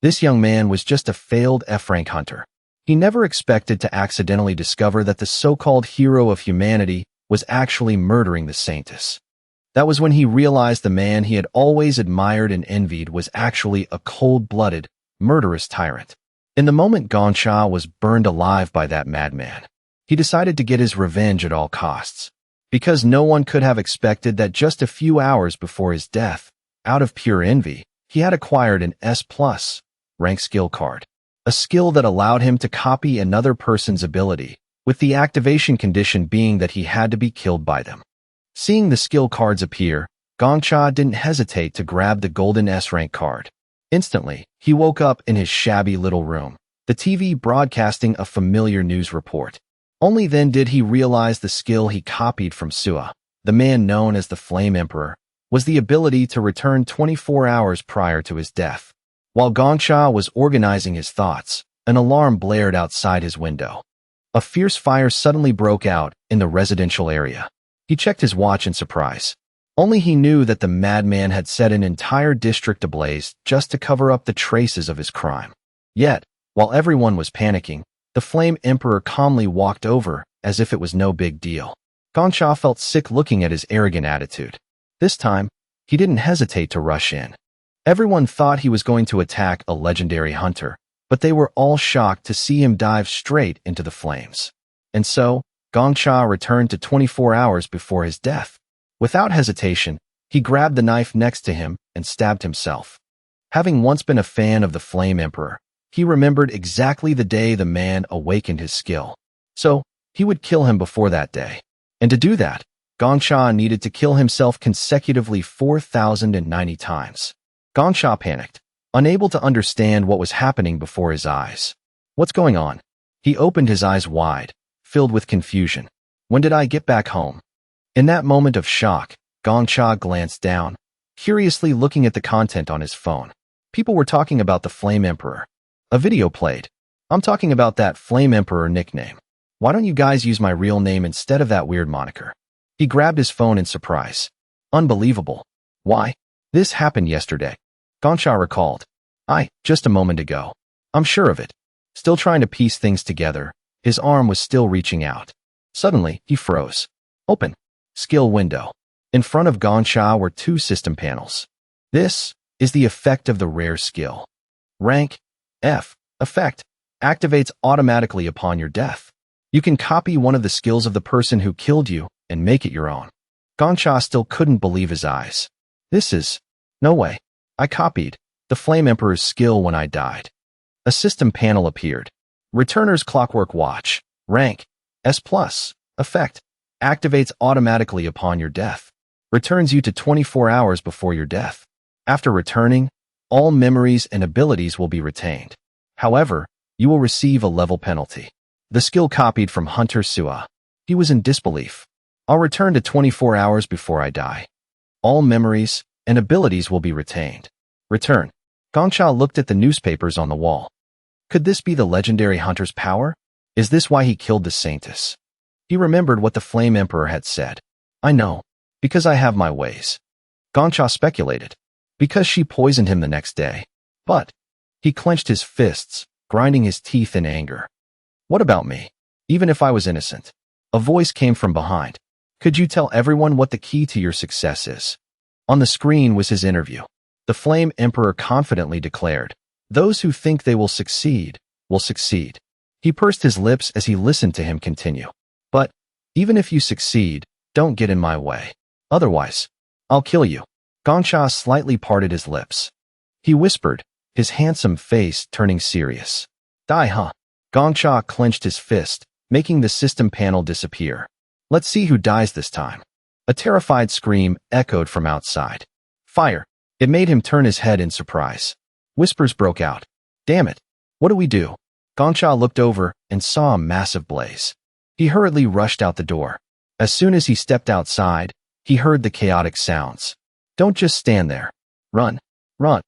This young man was just a failed F-rank hunter. He never expected to accidentally discover that the so-called hero of humanity was actually murdering the Saintess. That was when he realized the man he had always admired and envied was actually a cold-blooded, murderous tyrant. In the moment Gongcha was burned alive by that madman, he decided to get his revenge at all costs. Because no one could have expected that just a few hours before his death, out of pure envy, he had acquired an S+ rank skill card, a skill that allowed him to copy another person's ability, with the activation condition being that he had to be killed by them. Seeing the skill cards appear, Gongcha didn't hesitate to grab the golden S-rank card. Instantly, he woke up in his shabby little room, the TV broadcasting a familiar news report. Only then did he realize the skill he copied from Sua, the man known as the Flame Emperor, was the ability to return 24 hours prior to his death. While Gongcha was organizing his thoughts, an alarm blared outside his window. A fierce fire suddenly broke out in the residential area. He checked his watch in surprise. Only he knew that the madman had set an entire district ablaze just to cover up the traces of his crime. Yet, while everyone was panicking, the Flame Emperor calmly walked over as if it was no big deal. Gongcha felt sick looking at his arrogant attitude. This time, he didn't hesitate to rush in. Everyone thought he was going to attack a legendary hunter, but they were all shocked to see him dive straight into the flames. And so, Gongcha returned to 24 hours before his death. Without hesitation, he grabbed the knife next to him and stabbed himself. Having once been a fan of the Flame Emperor, he remembered exactly the day the man awakened his skill. So, he would kill him before that day. And to do that, Gongcha needed to kill himself consecutively 4,090 times. Gongcha panicked, unable to understand what was happening before his eyes. What's going on? He opened his eyes wide, filled with confusion. When did I get back home? In that moment of shock, Gongcha glanced down, curiously looking at the content on his phone. People were talking about the Flame Emperor. A video played. I'm talking about that Flame Emperor nickname. Why don't you guys use my real name instead of that weird moniker? He grabbed his phone in surprise. Unbelievable. Why? This happened yesterday. Gongcha recalled. Just a moment ago. I'm sure of it. Still trying to piece things together, his arm was still reaching out. Suddenly, he froze. Open. Skill window. In front of Gongcha were two system panels. This is the effect of the rare skill. Rank F. Effect. Activates automatically upon your death. You can copy one of the skills of the person who killed you and make it your own. Gongcha still couldn't believe his eyes. No way. I copied the Flame Emperor's skill when I died. A system panel appeared. Returner's Clockwork Watch. Rank S+. Effect. Activates automatically upon your death. Returns you to 24 hours before your death. After returning, all memories and abilities will be retained. However, you will receive a level penalty. The skill copied from Hunter Sua. He was in disbelief. I'll return to 24 hours before I die. All memories and abilities will be retained. Return. Gongcha looked at the newspapers on the wall. Could this be the legendary hunter's power? Is this why he killed the Saintess? He remembered what the Flame Emperor had said. I know, because I have my ways. Gongcha speculated. Because she poisoned him the next day. But he clenched his fists, grinding his teeth in anger. What about me? Even if I was innocent. A voice came from behind. Could you tell everyone what the key to your success is? On the screen was his interview. The Flame Emperor confidently declared, those who think they will succeed, will succeed. He pursed his lips as he listened to him continue. But, even if you succeed, don't get in my way. Otherwise, I'll kill you. Gongcha slightly parted his lips. He whispered, his handsome face turning serious. Die, huh? Gongcha clenched his fist, making the system panel disappear. Let's see who dies this time. A terrified scream echoed from outside. Fire! It made him turn his head in surprise. Whispers broke out. Damn it! What do we do? Gongcha looked over and saw a massive blaze. He hurriedly rushed out the door. As soon as he stepped outside, he heard the chaotic sounds. Don't just stand there. Run. Run.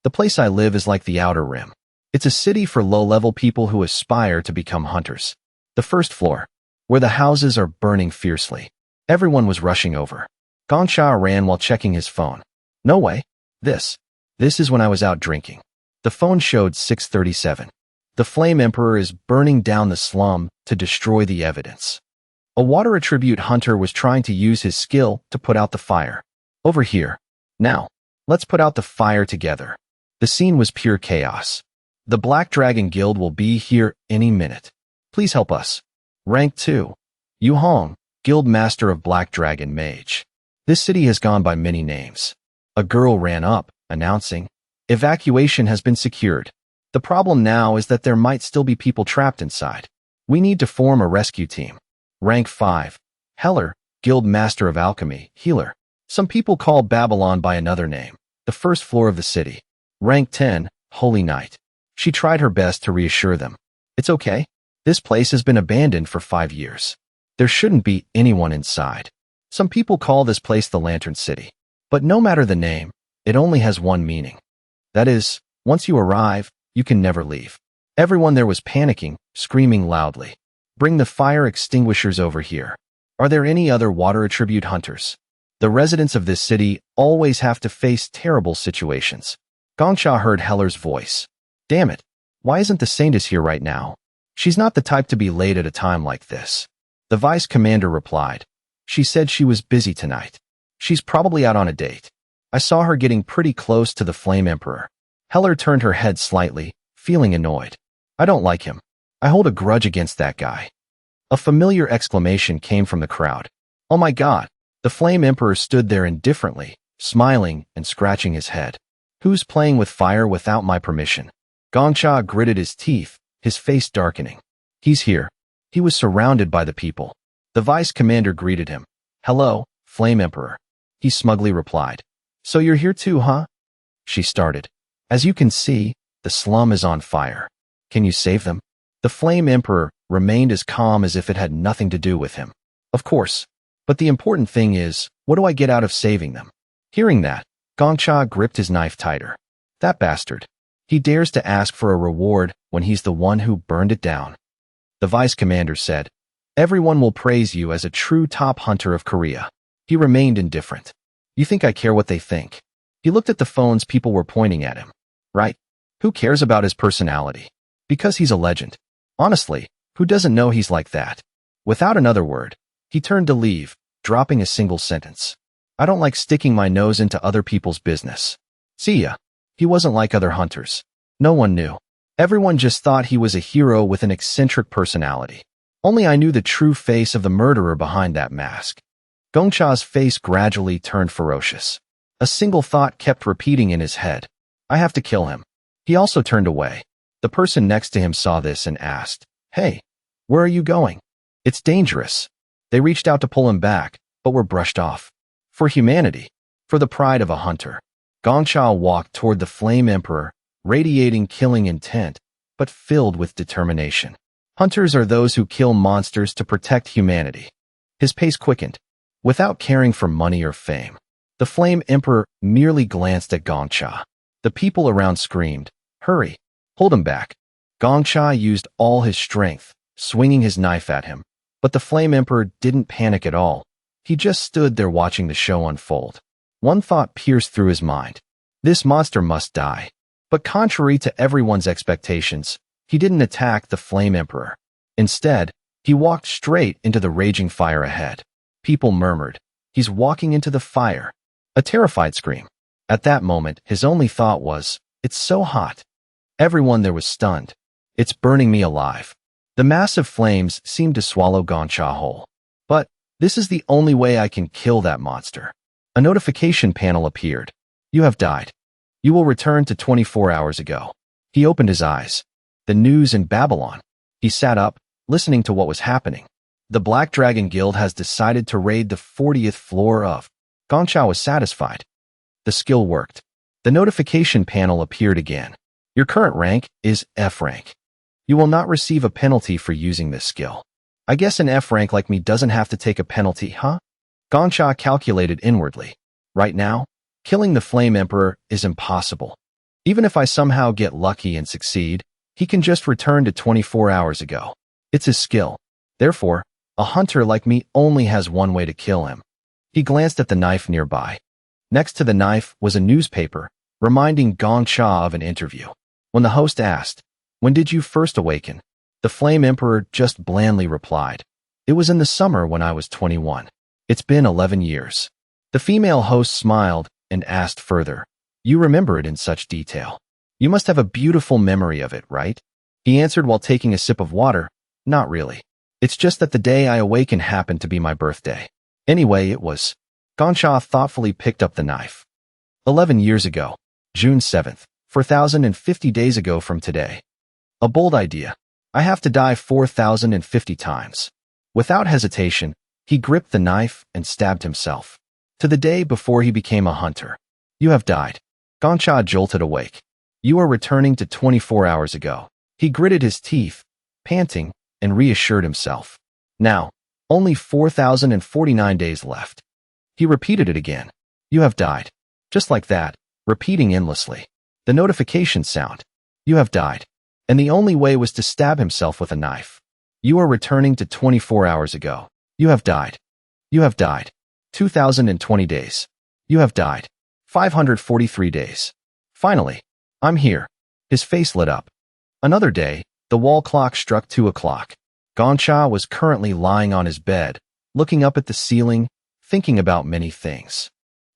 The place I live is like the Outer Rim. It's a city for low-level people who aspire to become hunters. The first floor, where the houses are burning fiercely. Everyone was rushing over. Gongcha ran while checking his phone. No way. This is when I was out drinking. The phone showed 6:37. The Flame Emperor is burning down the slum to destroy the evidence. A water attribute hunter was trying to use his skill to put out the fire. Over here. Now, let's put out the fire together. The scene was pure chaos. The Black Dragon Guild will be here any minute. Please help us. Rank 2. Yu Hong, Guild Master of Black Dragon Mage. This city has gone by many names. A girl ran up, announcing, "Evacuation has been secured. The problem now is that there might still be people trapped inside. We need to form a rescue team." Rank 5. Heller, Guild Master of Alchemy, Healer. Some people call Babylon by another name, the first floor of the city. Rank 10. Holy Knight. She tried her best to reassure them. It's okay. This place has been abandoned for 5 years. There shouldn't be anyone inside. Some people call this place the Lantern City. But no matter the name, it only has one meaning. That is, once you arrive, you can never leave. Everyone there was panicking, screaming loudly. Bring the fire extinguishers over here. Are there any other water attribute hunters? The residents of this city always have to face terrible situations. Gongsha heard Heller's voice. Damn it. Why isn't the Saintess here right now? She's not the type to be late at a time like this. The vice commander replied. She said she was busy tonight. She's probably out on a date. I saw her getting pretty close to the Flame Emperor. Heller turned her head slightly, feeling annoyed. I don't like him. I hold a grudge against that guy. A familiar exclamation came from the crowd. Oh my God. The Flame Emperor stood there indifferently, smiling and scratching his head. Who's playing with fire without my permission? Gongsha gritted his teeth, his face darkening. He's here. He was surrounded by the people. The vice commander greeted him. Hello, Flame Emperor. He smugly replied. So you're here too, huh? She started. As you can see, the slum is on fire. Can you save them? The Flame Emperor remained as calm as if it had nothing to do with him. Of course. But the important thing is, what do I get out of saving them? Hearing that, Gongsha gripped his knife tighter. That bastard. He dares to ask for a reward when he's the one who burned it down. The vice commander said, Everyone will praise you as a true top hunter of Korea. He remained indifferent. You think I care what they think? He looked at the phones people were pointing at him. Right? Who cares about his personality? Because he's a legend. Honestly, who doesn't know he's like that? Without another word, he turned to leave, dropping a single sentence. I don't like sticking my nose into other people's business. See ya. He wasn't like other hunters. No one knew. Everyone just thought he was a hero with an eccentric personality. Only I knew the true face of the murderer behind that mask. Gongsha's face gradually turned ferocious. A single thought kept repeating in his head. I have to kill him. He also turned away. The person next to him saw this and asked, Hey, where are you going? It's dangerous. They reached out to pull him back, but were brushed off. For humanity. For the pride of a hunter. Gongsha walked toward the Flame Emperor, radiating killing intent, but filled with determination. Hunters are those who kill monsters to protect humanity. His pace quickened. Without caring for money or fame. The Flame Emperor merely glanced at Gongsha. The people around screamed, Hurry! Hold him back. Gongsha used all his strength, swinging his knife at him. But the Flame Emperor didn't panic at all. He just stood there watching the show unfold. One thought pierced through his mind. This monster must die. But contrary to everyone's expectations, he didn't attack the Flame Emperor. Instead, he walked straight into the raging fire ahead. People murmured, He's walking into the fire. A terrified scream. At that moment, his only thought was, It's so hot. Everyone there was stunned. It's burning me alive. The massive flames seemed to swallow Gongsha whole. But this is the only way I can kill that monster. A notification panel appeared. You have died. You will return to 24 hours ago. He opened his eyes. The news in Babylon. He sat up, listening to what was happening. The Black Dragon Guild has decided to raid the 40th floor of. Gongsha was satisfied. The skill worked. The notification panel appeared again. Your current rank is F rank. You will not receive a penalty for using this skill. I guess an F rank like me doesn't have to take a penalty, huh? Gongsha calculated inwardly. Right now, killing the Flame Emperor is impossible. Even if I somehow get lucky and succeed, he can just return to 24 hours ago. It's his skill. Therefore, a hunter like me only has one way to kill him. He glanced at the knife nearby. Next to the knife was a newspaper, reminding Gongsha of an interview. When the host asked, "When did you first awaken?" the Flame Emperor just blandly replied, "It was in the summer when I was 21. It's been 11 years. The female host smiled and asked further, "You remember it in such detail. You must have a beautiful memory of it, right?" He answered while taking a sip of water, "Not really. It's just that the day I awakened happened to be my birthday. Anyway, it was." Gongcha thoughtfully picked up the knife. 11 years ago, June 7th, 4,050 days ago from today. A bold idea. I have to die 4,050 times. Without hesitation, he gripped the knife and stabbed himself. To the day before he became a hunter. "You have died." Gongcha jolted awake. "You are returning to 24 hours ago." He gritted his teeth, panting, and reassured himself. Now, only 4,049 days left. He repeated it again. "You have died." Just like that, repeating endlessly. The notification sound. "You have died." And the only way was to stab himself with a knife. "You are returning to 24 hours ago." "You have died." "You have died." 2,020 days. "You have died." 543 days. Finally, "I'm here." His face lit up. Another day, the wall clock struck 2 o'clock. Gongcha was currently lying on his bed, looking up at the ceiling, thinking about many things.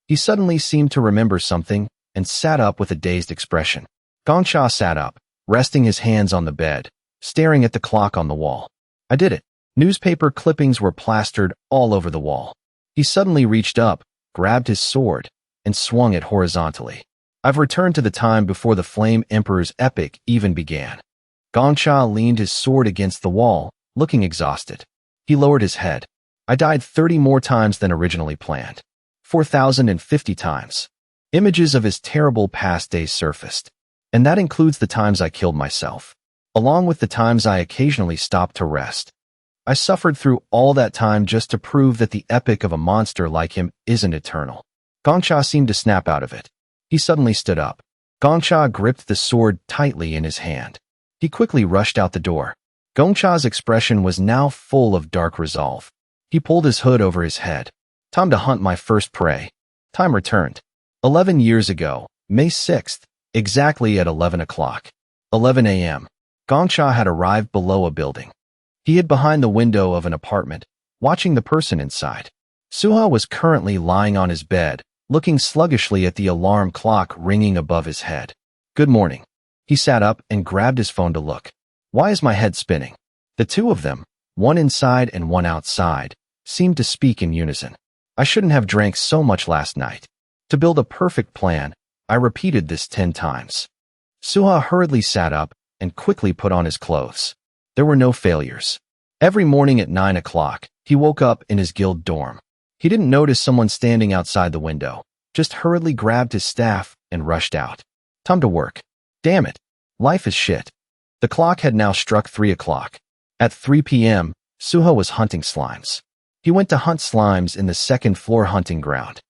He suddenly seemed to remember something and sat up with a dazed expression. Gongcha sat up, resting his hands on the bed, staring at the clock on the wall. "I did it." Newspaper clippings were plastered all over the wall. He suddenly reached up, grabbed his sword, and swung it horizontally. "I've returned to the time before the Flame Emperor's epic even began." Gongcha leaned his sword against the wall, looking exhausted. He lowered his head. "I died 30 more times than originally planned. 4,050 times. Images of his terrible past days surfaced. And that includes the times I killed myself, along with the times I occasionally stopped to rest. I suffered through all that time just to prove that the epic of a monster like him isn't eternal." Gongcha seemed to snap out of it. He suddenly stood up. Gongcha gripped the sword tightly in his hand. He quickly rushed out the door. Gongcha's expression was now full of dark resolve. He pulled his hood over his head. "Time to hunt my first prey." Time returned. 11 years ago, May 6th, exactly at 11 o'clock. 11 a.m. Gongcha had arrived below a building. He hid behind the window of an apartment, watching the person inside. Suha was currently lying on his bed, looking sluggishly at the alarm clock ringing above his head. "Good morning." He sat up and grabbed his phone to look. "Why is my head spinning?" The two of them, one inside and one outside, seemed to speak in unison. "I shouldn't have drank so much last night." To build a perfect plan, I repeated this 10 times. Suha hurriedly sat up and quickly put on his clothes. There were no failures. Every morning at 9 o'clock, he woke up in his guild dorm. He didn't notice someone standing outside the window, just hurriedly grabbed his staff and rushed out. Time to work. Damn it. Life is shit. The clock had now struck 3 o'clock. At 3 p.m., Suha was hunting slimes. He went to hunt slimes in the second-floor hunting ground.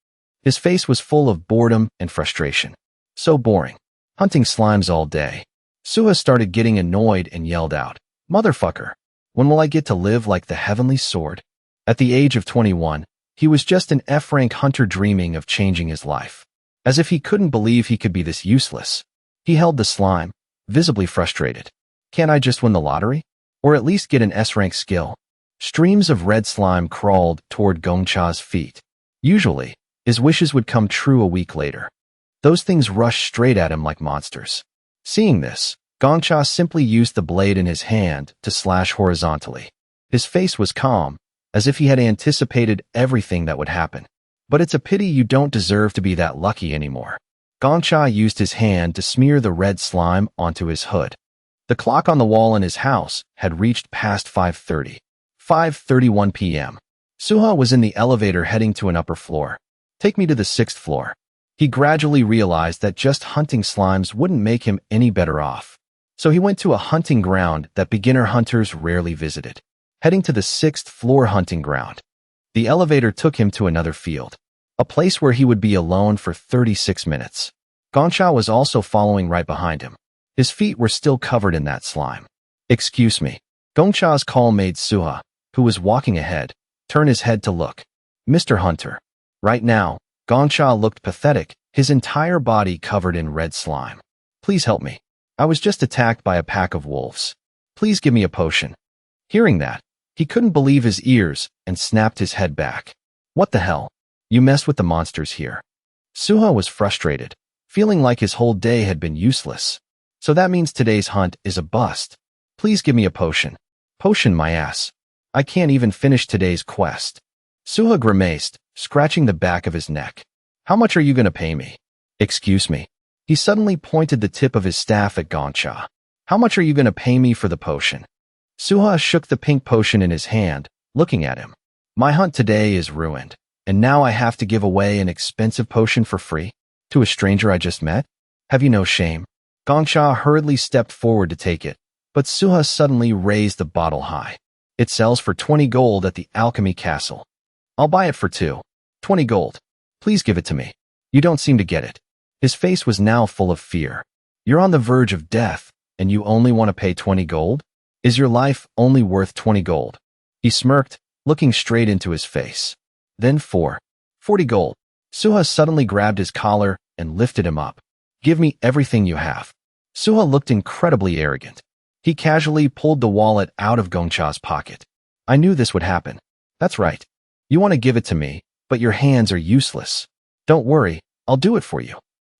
His face was full of boredom and frustration. So boring. Hunting slimes all day. Suha started getting annoyed and yelled out, "Motherfucker, when will I get to live like the heavenly sword?" At the age of 21, he was just an F-rank hunter dreaming of changing his life. As if he couldn't believe he could be this useless. He held the slime, visibly frustrated. Can't I just win the lottery? Or at least get an S-rank skill? Streams of red slime crawled toward Gongcha's feet. Usually, his wishes would come true a week later. Those things rushed straight at him like monsters. Seeing this, Gongcha simply used the blade in his hand to slash horizontally. His face was calm, as if he had anticipated everything that would happen. But it's a pity you don't deserve to be that lucky anymore. Gongcha used his hand to smear the red slime onto his hood. The clock on the wall in his house had reached past 5:30. 5:31 p.m. Suha was in the elevator heading to an upper floor. "Take me to the 6th floor." He gradually realized that just hunting slimes wouldn't make him any better off. So he went to a hunting ground that beginner hunters rarely visited. Heading to the 6th floor hunting ground. The elevator took him to another field. A place where he would be alone for 36 minutes. Gongcha was also following right behind him. His feet were still covered in that slime. "Excuse me." Gongcha's call made Suha, who was walking ahead, turn his head to look. "Mr. Hunter." Right now, Gongcha looked pathetic, his entire body covered in red slime. "Please help me." I was just attacked by a pack of wolves. Please give me a potion. Hearing that, he couldn't believe his ears and snapped his head back. What the hell? You messed with the monsters here. Suha was frustrated, feeling like his whole day had been useless. So that means today's hunt is a bust. Please give me a potion. Potion my ass. I can't even finish today's quest. Suha grimaced, scratching the back of his neck. How much are you going to pay me? Excuse me. He suddenly pointed the tip of his staff at Gongcha. How much are you going to pay me for the potion? Suha shook the pink potion in his hand, looking at him. My hunt today is ruined, and now I have to give away an expensive potion for free? To a stranger I just met? Have you no shame? Gongcha hurriedly stepped forward to take it, but Suha suddenly raised the bottle high. It sells for 20 gold at the Alchemy Castle. I'll buy it for 20 gold. Please give it to me. You don't seem to get it. His face was now full of fear. You're on the verge of death, and you only want to pay 20 gold? Is your life only worth 20 gold? He smirked, looking straight into his face. Then 40 gold. Suha suddenly grabbed his collar and lifted him up. Give me everything you have. Suha looked incredibly arrogant. He casually pulled the wallet out of Gongcha's pocket. I knew this would happen. That's right. You want to give it to me, but your hands are useless. Don't worry, I'll do it for you.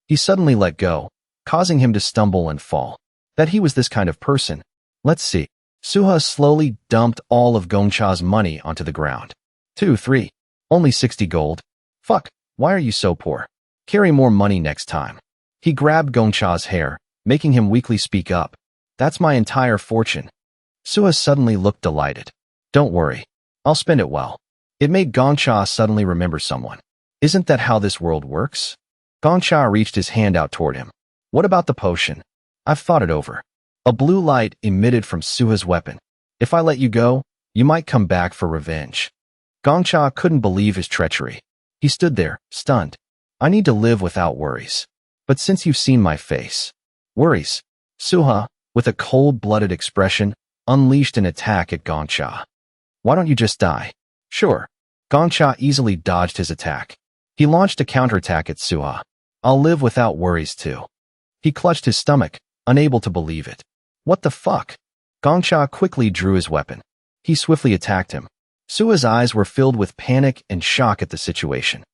He suddenly let go, causing him to stumble and fall. That he was this kind of person. Let's see. Suha slowly dumped all of Gongcha's money onto the ground. 3. Only 60 gold. Fuck, why are you so poor? Carry more money next time. He grabbed Gongcha's hair, making him weakly speak up. That's my entire fortune. Suha suddenly looked delighted. Don't worry, I'll spend it well. It made Gongcha suddenly remember someone. Isn't that how this world works? Gongcha reached his hand out toward him. What about the potion? I've thought it over. A blue light emitted from Suha's weapon. If I let you go, you might come back for revenge. Gongcha couldn't believe his treachery. He stood there, stunned. I need to live without worries. But since you've seen my face. Worries. Suha, with a cold-blooded expression, unleashed an attack at Gongcha. Why don't you just die? Sure. Gongcha easily dodged his attack. He launched a counterattack at Suha. I'll live without worries too. He clutched his stomach, unable to believe it. What the fuck? Gongcha quickly drew his weapon. He swiftly attacked him. Suha's eyes were filled with panic and shock at the situation.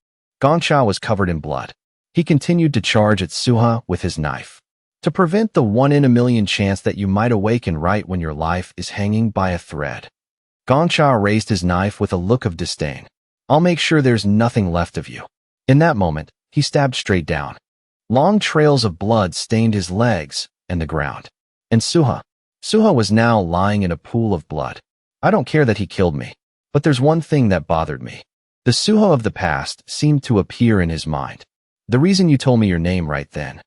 Gongcha was covered in blood. He continued to charge at Suha with his knife. To prevent the 1 in a million chance that you might awaken right when your life is hanging by a thread. Gongcha raised his knife with a look of disdain. I'll make sure there's nothing left of you. In that moment, he stabbed straight down. Long trails of blood stained his legs and the ground. And Suha was now lying in a pool of blood. I don't care that he killed me, but there's one thing that bothered me. The Suha of the past seemed to appear in his mind. The reason you told me your name right then.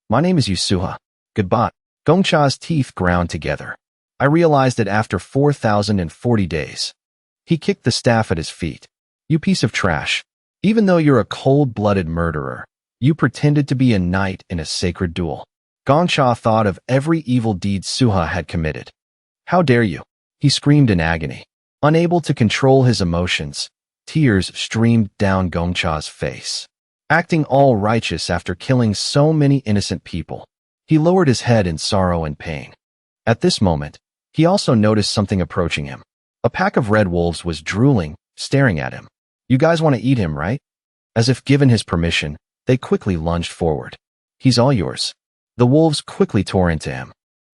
My name is Suha. Goodbye. Gongcha's teeth ground together. I realized it after 4,040 days. He kicked the staff at his feet. You piece of trash. Even though you're a cold-blooded murderer, you pretended to be a knight in a sacred duel. Gongcha thought of every evil deed Suha had committed. How dare you? He screamed in agony. Unable to control his emotions, tears streamed down Gongcha's face. Acting all righteous after killing so many innocent people, he lowered his head in sorrow and pain. At this moment, he also noticed something approaching him. A pack of red wolves was drooling, staring at him. You guys want to eat him, right? As if given his permission, they quickly lunged forward. He's all yours. The wolves quickly tore into him.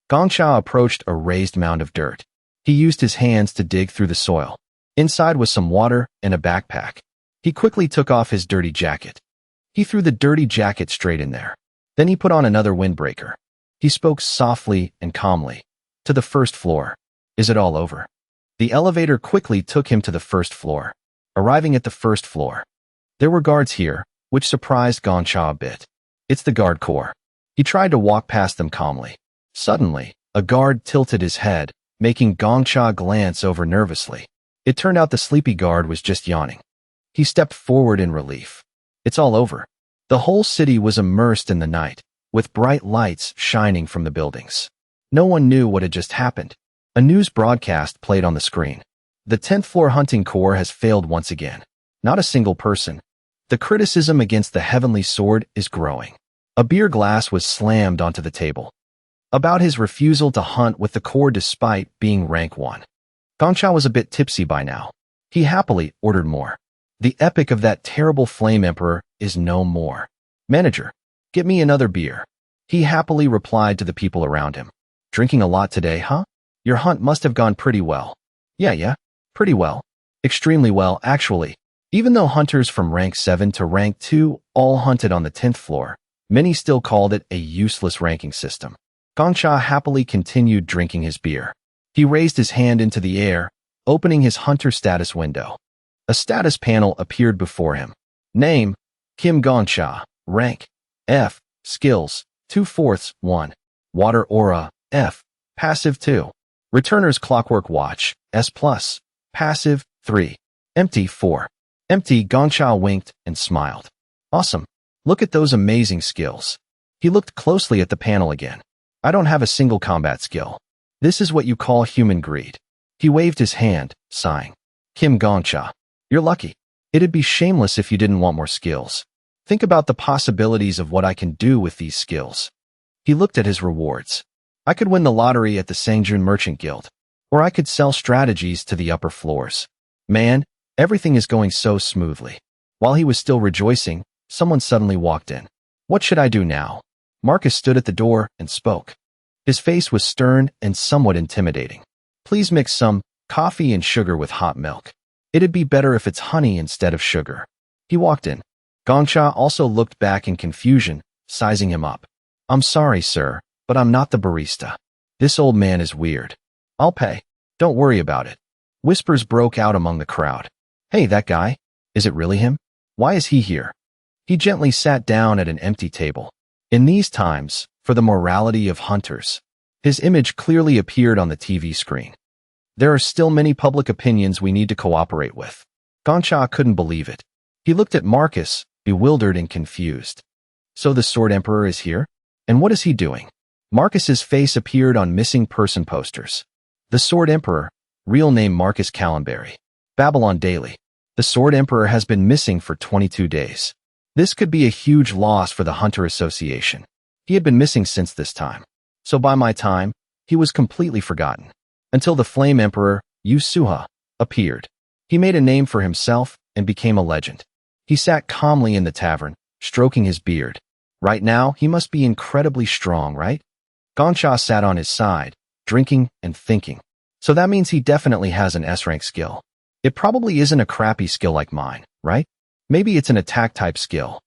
Gongcha approached a raised mound of dirt. He used his hands to dig through the soil. Inside was some water and a backpack. He quickly took off his dirty jacket. He threw the dirty jacket straight in there. Then he put on another windbreaker. He spoke softly and calmly. To the first floor. Is it all over? The elevator quickly took him to the first floor. Arriving at the first floor, there were guards here, which surprised Gongcha a bit. It's the guard corps. He tried to walk past them calmly. Suddenly, a guard tilted his head, making Gongcha glance over nervously. It turned out the sleepy guard was just yawning. He stepped forward in relief. It's all over. The whole city was immersed in the night, with bright lights shining from the buildings. No one knew what had just happened. A news broadcast played on the screen. The 10th floor hunting corps has failed once again. Not a single person. The criticism against the heavenly sword is growing. A beer glass was slammed onto the table. about his refusal to hunt with the core despite being rank 1. Gongcha was a bit tipsy by now. He happily ordered more. The epic of that terrible flame emperor is no more. Manager, get me another beer. He happily replied to the people around him. Drinking a lot today, huh? Your hunt must have gone pretty well. Yeah, pretty well. Extremely well, actually. Even though hunters from rank 7 to rank 2 all hunted on the 10th floor, many still called it a useless ranking system. Gongcha happily continued drinking his beer. He raised his hand into the air, opening his hunter status window. A status panel appeared before him. Name, Kim Gongcha. Rank, F. Skills, 2/4, 1. Water aura, F. Passive 2. Returner's clockwork watch, S+. Passive, 3. Empty, 4. Empty. Gongcha winked and smiled. Awesome. Look at those amazing skills. He looked closely at the panel again. I don't have a single combat skill. This is what you call human greed. He waved his hand, sighing. Kim Gongcha, you're lucky. It'd be shameless if you didn't want more skills. Think about the possibilities of what I can do with these skills. He looked at his rewards. I could win the lottery at the Sangjun Merchant Guild, or I could sell strategies to the upper floors. Man, everything is going so smoothly. While he was still rejoicing, someone suddenly walked in. What should I do now? Marcus stood at the door and spoke. His face was stern and somewhat intimidating. Please mix some coffee and sugar with hot milk. It'd be better if it's honey instead of sugar. He walked in. Gongcha also looked back in confusion, sizing him up. I'm sorry, sir, but I'm not the barista. This old man is weird. I'll pay. Don't worry about it. Whispers broke out among the crowd. Hey, that guy? Is it really him? Why is he here? He gently sat down at an empty table. In these times, for the morality of hunters, his image clearly appeared on the TV screen. There are still many public opinions we need to cooperate with. Gongcha couldn't believe it. He looked at Marcus, bewildered and confused. So the Sword Emperor is here? And what is he doing? Marcus's face appeared on missing person posters. The Sword Emperor, real name Marcus Callenberry. Babylon Daily. The Sword Emperor has been missing for 22 days. This could be a huge loss for the Hunter Association. He had been missing since this time. So by my time, he was completely forgotten. Until the Flame Emperor, Yu Suha, appeared. He made a name for himself and became a legend. He sat calmly in the tavern, stroking his beard. Right now, he must be incredibly strong, right? Gongcha sat on his side, drinking and thinking. So that means he definitely has an S-rank skill. It probably isn't a crappy skill like mine, right? Maybe it's an attack-type skill.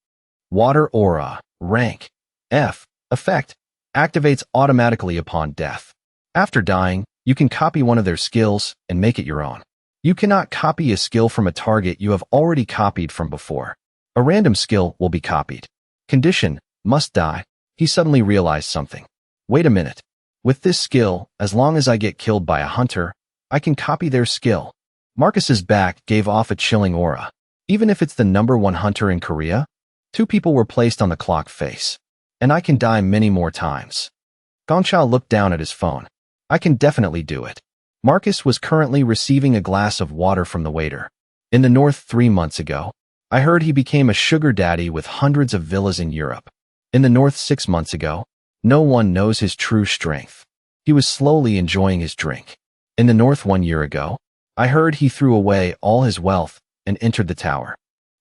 Water aura, rank, F, effect, activates automatically upon death. After dying, you can copy one of their skills and make it your own. You cannot copy a skill from a target you have already copied from before. A random skill will be copied. Condition, must die. He suddenly realized something. Wait a minute. With this skill, as long as I get killed by a hunter, I can copy their skill. Marcus's back gave off a chilling aura. Even if it's the #1 hunter in Korea, 2 people were placed on the clock face. And I can die many more times. Gongcha looked down at his phone. I can definitely do it. Marcus was currently receiving a glass of water from the waiter. In the north 3 months ago, I heard he became a sugar daddy with hundreds of villas in Europe. In the north 6 months ago, no one knows his true strength. He was slowly enjoying his drink. In the north 1 year ago, I heard he threw away all his wealth and entered the tower.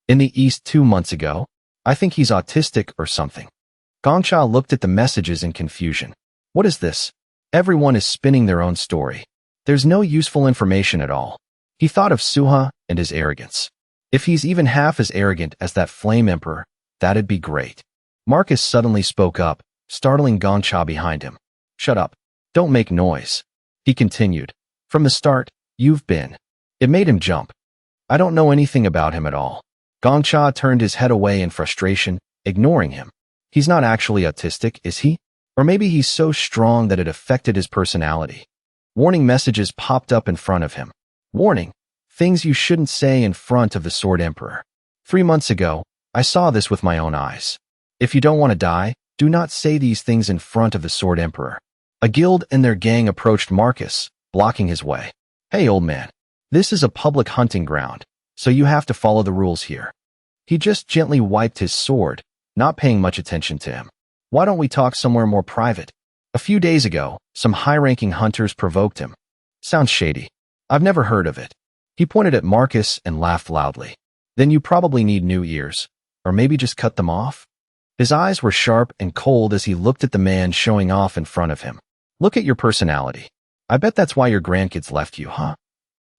In the east 2 months ago, I think he's autistic or something. Gongcha looked at the messages in confusion. What is this? Everyone is spinning their own story. There's no useful information at all. He thought of Suha and his arrogance. If he's even half as arrogant as that Flame Emperor, that'd be great. Marcus suddenly spoke up, startling Gongcha behind him. Shut up. Don't make noise. He continued. From the start, you've been. It made him jump. I don't know anything about him at all. Gongcha turned his head away in frustration, ignoring him. He's not actually autistic, is he? Or maybe he's so strong that it affected his personality. Warning messages popped up in front of him. Warning. Things you shouldn't say in front of the Sword Emperor. 3 months ago, I saw this with my own eyes. If you don't want to die, do not say these things in front of the Sword Emperor. A guild and their gang approached Marcus, blocking his way. Hey, old man. This is a public hunting ground, so you have to follow the rules here. He just gently wiped his sword, not paying much attention to him. Why don't we talk somewhere more private? A few days ago, some high-ranking hunters provoked him. Sounds shady. I've never heard of it. He pointed at Marcus and laughed loudly. Then you probably need new ears. Or maybe just cut them off? His eyes were sharp and cold as he looked at the man showing off in front of him. Look at your personality. I bet that's why your grandkids left you, huh?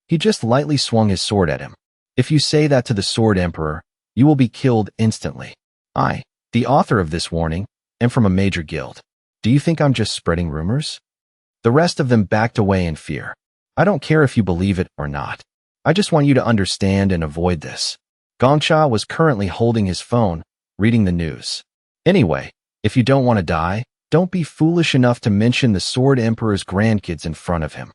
He just lightly swung his sword at him. If you say that to the Sword Emperor, you will be killed instantly. I, the author of this warning, am from a major guild. Do you think I'm just spreading rumors? The rest of them backed away in fear. I don't care if you believe it or not. I just want you to understand and avoid this. Gongcha was currently holding his phone, reading the news. Anyway, if you don't want to die, don't be foolish enough to mention the Sword Emperor's grandkids in front of him.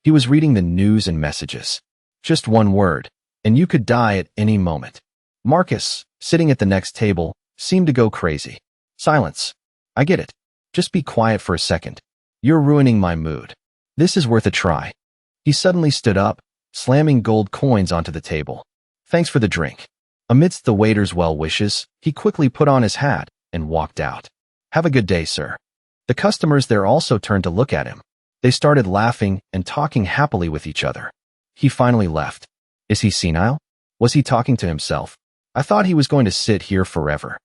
He was reading the news and messages. Just one word, and you could die at any moment. Marcus, sitting at the next table, seemed to go crazy. Silence. I get it. Just be quiet for a second. You're ruining my mood. This is worth a try. He suddenly stood up, slamming gold coins onto the table. Thanks for the drink. Amidst the waiter's well wishes, he quickly put on his hat and walked out. Have a good day, sir. The customers there also turned to look at him. They started laughing and talking happily with each other. He finally left. Is he senile? Was he talking to himself? I thought he was going to sit here forever.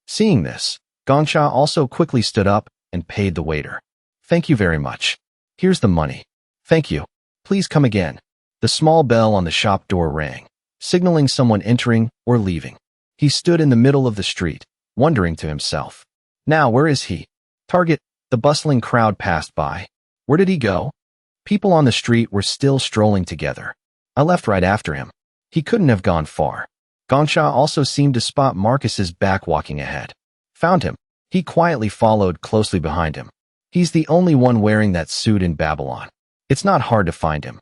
Seeing this, Gongcha also quickly stood up and paid the waiter. Thank you very much. Here's the money. Thank you. Please come again. The small bell on the shop door rang, signaling someone entering or leaving. He stood in the middle of the street, wondering to himself. Now where is he? Target. The bustling crowd passed by. Where did he go? People on the street were still strolling together. I left right after him. He couldn't have gone far. Gongcha also seemed to spot Marcus's back walking ahead. Found him. He quietly followed closely behind him. He's the only one wearing that suit in Babylon. It's not hard to find him.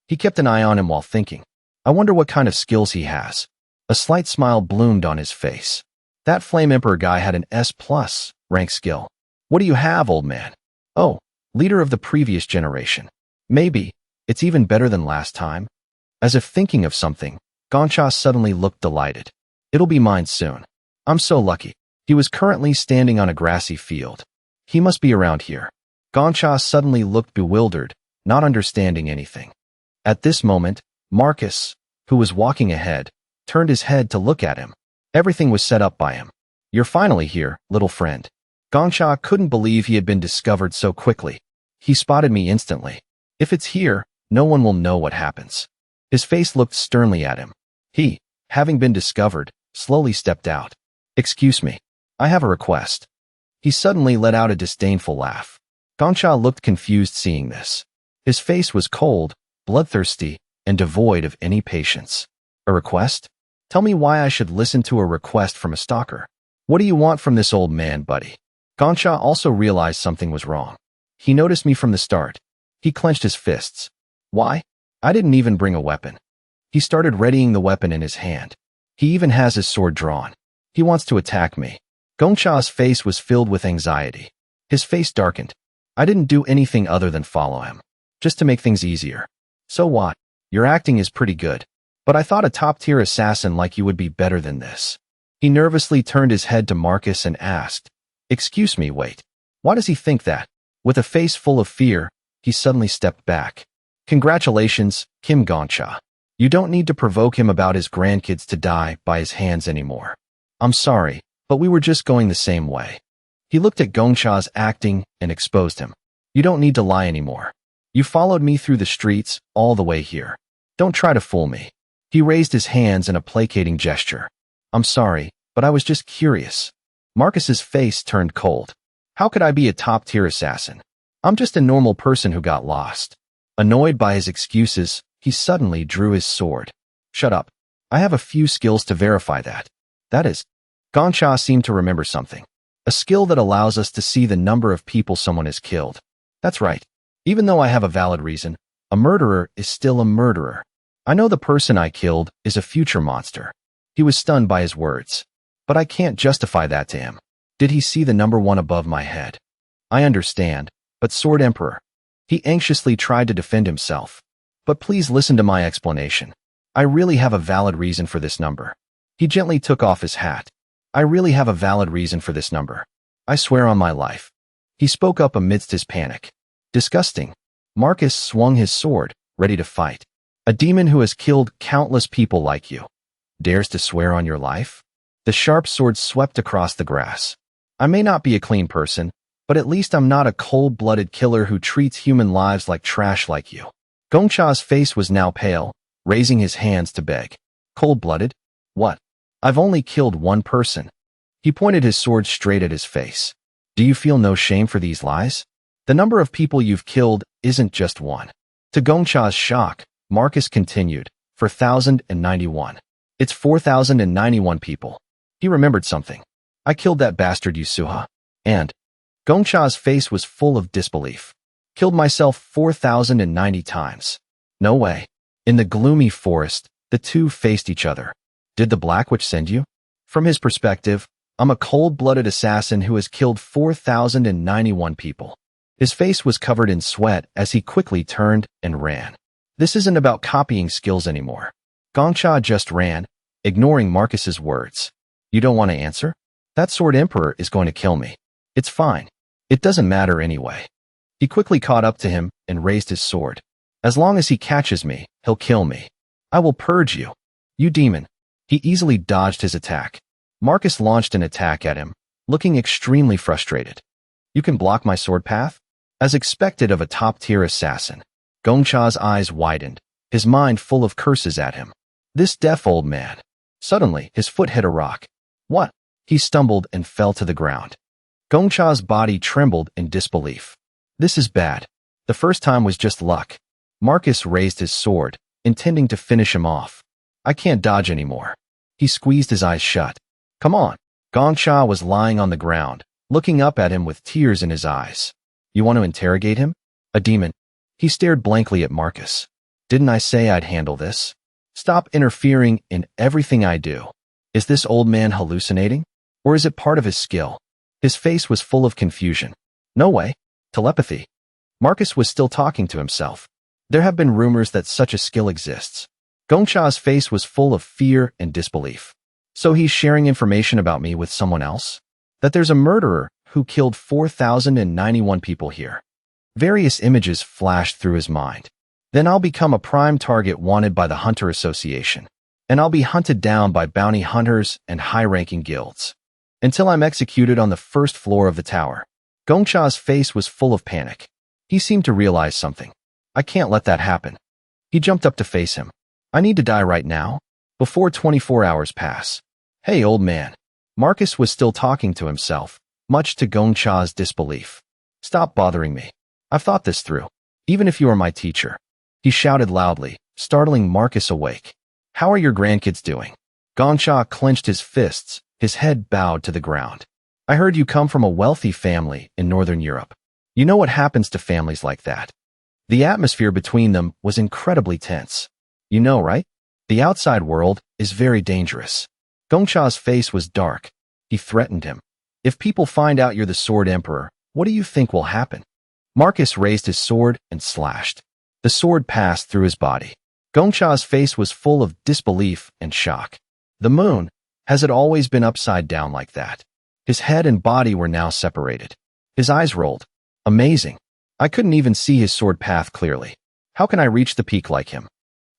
He kept an eye on him while thinking. I wonder what kind of skills he has. A slight smile bloomed on his face. That Flame Emperor guy had an S+ rank skill. What do you have, old man? Oh, leader of the previous generation. Maybe. It's even better than last time. As if thinking of something, Gongcha suddenly looked delighted. It'll be mine soon. I'm so lucky. He was currently standing on a grassy field. He must be around here. Gongcha suddenly looked bewildered, not understanding anything. At this moment, Marcus, who was walking ahead, turned his head to look at him. Everything was set up by him. You're finally here, little friend. Gongcha couldn't believe he had been discovered so quickly. He spotted me instantly. If it's here, no one will know what happens. His face looked sternly at him. He, having been discovered, slowly stepped out. Excuse me. I have a request. He suddenly let out a disdainful laugh. Gongcha looked confused seeing this. His face was cold, bloodthirsty, and devoid of any patience. A request? Tell me why I should listen to a request from a stalker. What do you want from this old man, buddy? Gongcha also realized something was wrong. He noticed me from the start. He clenched his fists. Why? I didn't even bring a weapon. He started readying the weapon in his hand. He even has his sword drawn. He wants to attack me. Gongcha's face was filled with anxiety. His face darkened. I didn't do anything other than follow him. Just to make things easier. So what? Your acting is pretty good. But I thought a top-tier assassin like you would be better than this. He nervously turned his head to Marcus and asked, Excuse me, wait. Why does he think that? With a face full of fear, he suddenly stepped back. Congratulations, Kim Gongcha. You don't need to provoke him about his grandkids to die by his hands anymore. I'm sorry, but we were just going the same way. He looked at Gongcha's acting and exposed him. You don't need to lie anymore. You followed me through the streets all the way here. Don't try to fool me. He raised his hands in a placating gesture. I'm sorry, but I was just curious. Marcus's face turned cold. How could I be a top-tier assassin? I'm just a normal person who got lost. Annoyed by his excuses, he suddenly drew his sword. Shut up. I have a few skills to verify that. That is, Gongcha seemed to remember something. A skill that allows us to see the number of people someone has killed. That's right. Even though I have a valid reason, a murderer is still a murderer. I know the person I killed is a future monster. He was stunned by his words. But I can't justify that to him. Did he see the number 1 above my head? I understand, but Sword Emperor. He anxiously tried to defend himself. But please listen to my explanation. I really have a valid reason for this number. He gently took off his hat. I really have a valid reason for this number. I swear on my life. He spoke up amidst his panic. Disgusting. Marcus swung his sword, ready to fight. A demon who has killed countless people like you dares to swear on your life? The sharp sword swept across the grass. I may not be a clean person, but at least I'm not a cold-blooded killer who treats human lives like trash like you. Gongcha's face was now pale, raising his hands to beg. Cold-blooded? What? I've only killed one person. He pointed his sword straight at his face. Do you feel no shame for these lies? The number of people you've killed isn't just one. To Gongcha's shock, Marcus continued, 4,091. It's 4,091 people. He remembered something. I killed that bastard Yusuha. And Gongcha's face was full of disbelief. Killed myself 4,090 times. No way. In the gloomy forest, the two faced each other. Did the Black Witch send you? From his perspective, I'm a cold-blooded assassin who has killed 4,091 people. His face was covered in sweat as he quickly turned and ran. This isn't about copying skills anymore. Gongcha just ran, ignoring Marcus's words. You don't want to answer? That Sword Emperor is going to kill me. It's fine. It doesn't matter anyway. He quickly caught up to him and raised his sword. As long as he catches me, he'll kill me. I will purge you. You demon. He easily dodged his attack. Marcus launched an attack at him, looking extremely frustrated. You can block my sword path? As expected of a top-tier assassin, Gongcha's eyes widened, his mind full of curses at him. This deaf old man. Suddenly, his foot hit a rock. What? He stumbled and fell to the ground. Gongcha's body trembled in disbelief. This is bad. The first time was just luck. Marcus raised his sword, intending to finish him off. I can't dodge anymore. He squeezed his eyes shut. Come on. Gongcha was lying on the ground, looking up at him with tears in his eyes. You want to interrogate him? A demon. He stared blankly at Marcus. Didn't I say I'd handle this? Stop interfering in everything I do. Is this old man hallucinating? Or is it part of his skill? His face was full of confusion. No way. Telepathy. Marcus was still talking to himself. There have been rumors that such a skill exists. Gongcha's face was full of fear and disbelief. So he's sharing information about me with someone else? That there's a murderer who killed 4,091 people here. Various images flashed through his mind. Then I'll become a prime target wanted by the Hunter Association. And I'll be hunted down by bounty hunters and high-ranking guilds. Until I'm executed on the first floor of the tower. Gongcha's face was full of panic. He seemed to realize something. I can't let that happen. He jumped up to face him. I need to die right now, before 24 hours pass. Hey, old man. Marcus was still talking to himself, much to Gongcha's disbelief. Stop bothering me. I've thought this through. Even if you are my teacher. He shouted loudly, startling Marcus awake. How are your grandkids doing? Gongcha clenched his fists, his head bowed to the ground. I heard you come from a wealthy family in Northern Europe. You know what happens to families like that. The atmosphere between them was incredibly tense. You know, right? The outside world is very dangerous. Gongcha's face was dark. He threatened him. If people find out you're the Sword Emperor, what do you think will happen? Marcus raised his sword and slashed. The sword passed through his body. Gongcha's face was full of disbelief and shock. The moon, has it always been upside down like that? His head and body were now separated. His eyes rolled. Amazing. I couldn't even see his sword path clearly. How can I reach the peak like him?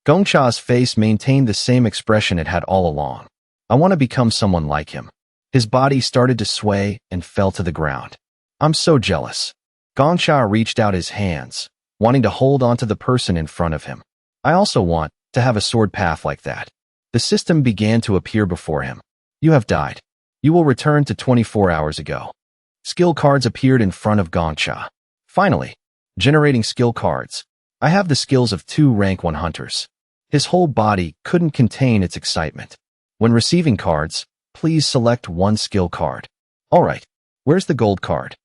Gongcha's face maintained the same expression it had all along. I want to become someone like him. His body started to sway and fell to the ground. I'm so jealous. Gongcha reached out his hands, wanting to hold onto the person in front of him. I also want to have a sword path like that. The system began to appear before him. You have died. You will return to 24 hours ago. Skill cards appeared in front of Gongcha. Finally, generating skill cards. I have the skills of 2 rank 1 hunters. His whole body couldn't contain its excitement. When receiving cards, please select 1 skill card. Alright, where's the gold card?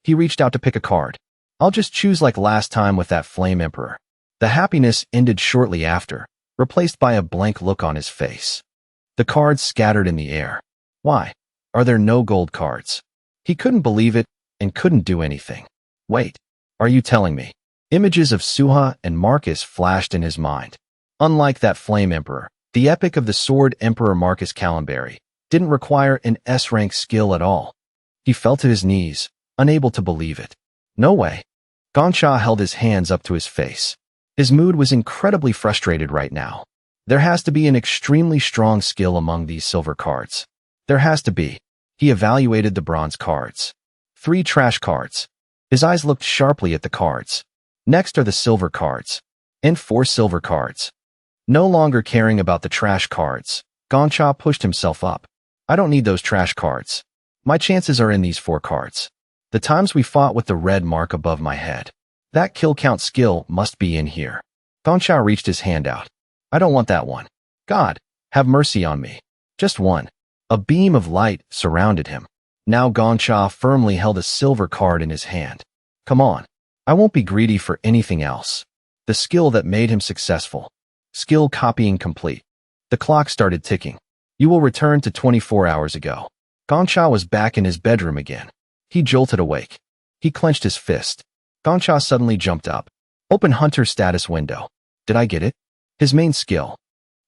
He reached out to pick a card. I'll just choose like last time with that Flame Emperor. The happiness ended shortly after, replaced by a blank look on his face. The cards scattered in the air. Why? Are there no gold cards? He couldn't believe it and couldn't do anything. Wait, are you telling me? Images of Suha and Marcus flashed in his mind. Unlike that Flame Emperor, the epic of the Sword Emperor Marcus Calamberry didn't require an S-rank skill at all. He fell to his knees, unable to believe it. No way. Gongcha held his hands up to his face. His mood was incredibly frustrated right now. There has to be an extremely strong skill among these silver cards. There has to be. He evaluated the bronze cards. 3 trash cards. His eyes looked sharply at the cards. Next are the silver cards. And 4 silver cards. No longer caring about the trash cards, Gongcha pushed himself up. I don't need those trash cards. My chances are in these 4 cards. The times we fought with the red mark above my head. That kill count skill must be in here. Gongcha reached his hand out. I don't want that one. God, have mercy on me. Just one. A beam of light surrounded him. Now Gongcha firmly held a silver card in his hand. Come on. I won't be greedy for anything else. The skill that made him successful. Skill copying complete. The clock started ticking. You will return to 24 hours ago. Gongcha was back in his bedroom again. He jolted awake. He clenched his fist. Gongcha suddenly jumped up. Open Hunter status window. Did I get it? His main skill.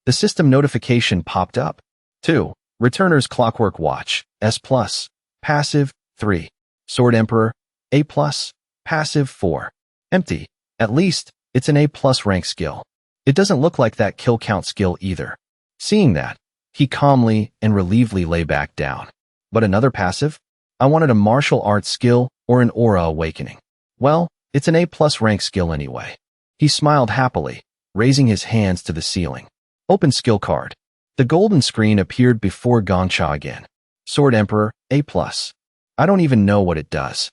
The system notification popped up. 2. Returner's Clockwork Watch, S+. Passive, 3. Sword Emperor, A+. Passive, 4. Empty. At least, it's an A+ rank skill. It doesn't look like that kill count skill either. Seeing that, he calmly and relievedly lay back down. But another passive? I wanted a martial arts skill or an aura awakening. Well, it's an A+ rank skill anyway. He smiled happily, raising his hands to the ceiling. Open skill card. The golden screen appeared before Gongcha again. Sword Emperor, A+. I don't even know what it does.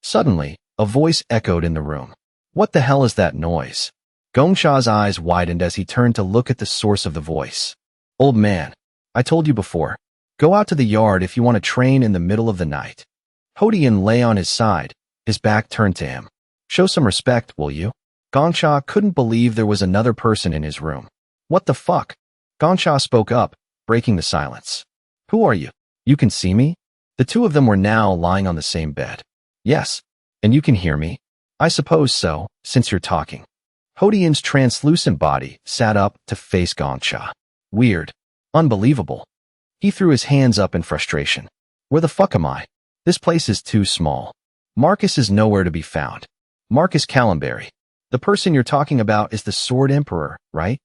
Suddenly, a voice echoed in the room. What the hell is that noise? Gongcha's eyes widened as he turned to look at the source of the voice. Old man, I told you before. Go out to the yard if you want to train in the middle of the night. Hodian lay on his side, his back turned to him. Show some respect, will you? Gongcha couldn't believe there was another person in his room. What the fuck? Gongcha spoke up, breaking the silence. Who are you? You can see me? The two of them were now lying on the same bed. Yes. And you can hear me? I suppose so, since you're talking. Hodian's translucent body sat up to face Gongcha. Weird. Unbelievable. He threw his hands up in frustration. Where the fuck am I? This place is too small. Marcus is nowhere to be found. Marcus Calamberry. The person you're talking about is the Sword Emperor, right?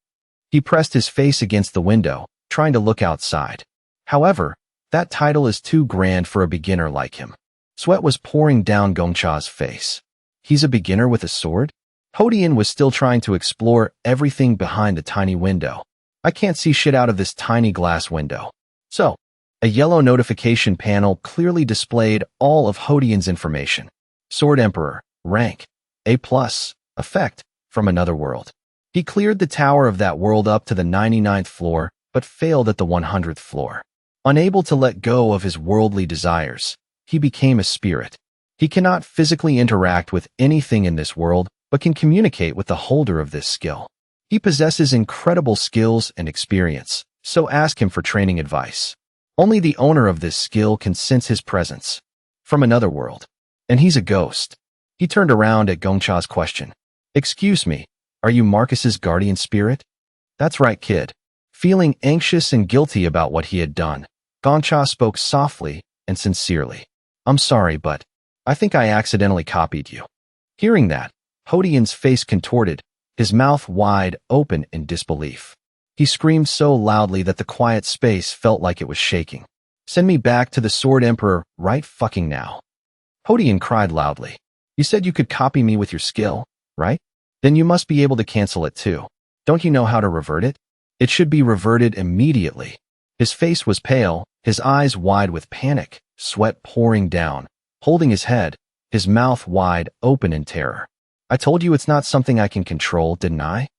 He pressed his face against the window, trying to look outside. However, that title is too grand for a beginner like him. Sweat was pouring down Gongcha's face. He's a beginner with a sword? Hodian was still trying to explore everything behind the tiny window. I can't see shit out of this tiny glass window. So, a yellow notification panel clearly displayed all of Hodian's information. Sword Emperor, rank, A+, effect, from another world. He cleared the tower of that world up to the 99th floor, but failed at the 100th floor. Unable to let go of his worldly desires, he became a spirit. He cannot physically interact with anything in this world, but can communicate with the holder of this skill. He possesses incredible skills and experience, so ask him for training advice. Only the owner of this skill can sense his presence. From another world. And he's a ghost. He turned around at Gongcha's question. Excuse me, are you Marcus's guardian spirit? That's right, kid. Feeling anxious and guilty about what he had done, Gongcha spoke softly and sincerely. I'm sorry, but I think I accidentally copied you. Hearing that, Hodian's face contorted, his mouth wide open in disbelief. He screamed so loudly that the quiet space felt like it was shaking. Send me back to the Sword Emperor right fucking now. Hodian cried loudly. You said you could copy me with your skill, right? Then you must be able to cancel it too. Don't you know how to revert it? It should be reverted immediately. His face was pale, his eyes wide with panic, sweat pouring down, holding his head, his mouth wide open in terror. I told you it's not something I can control, didn't I?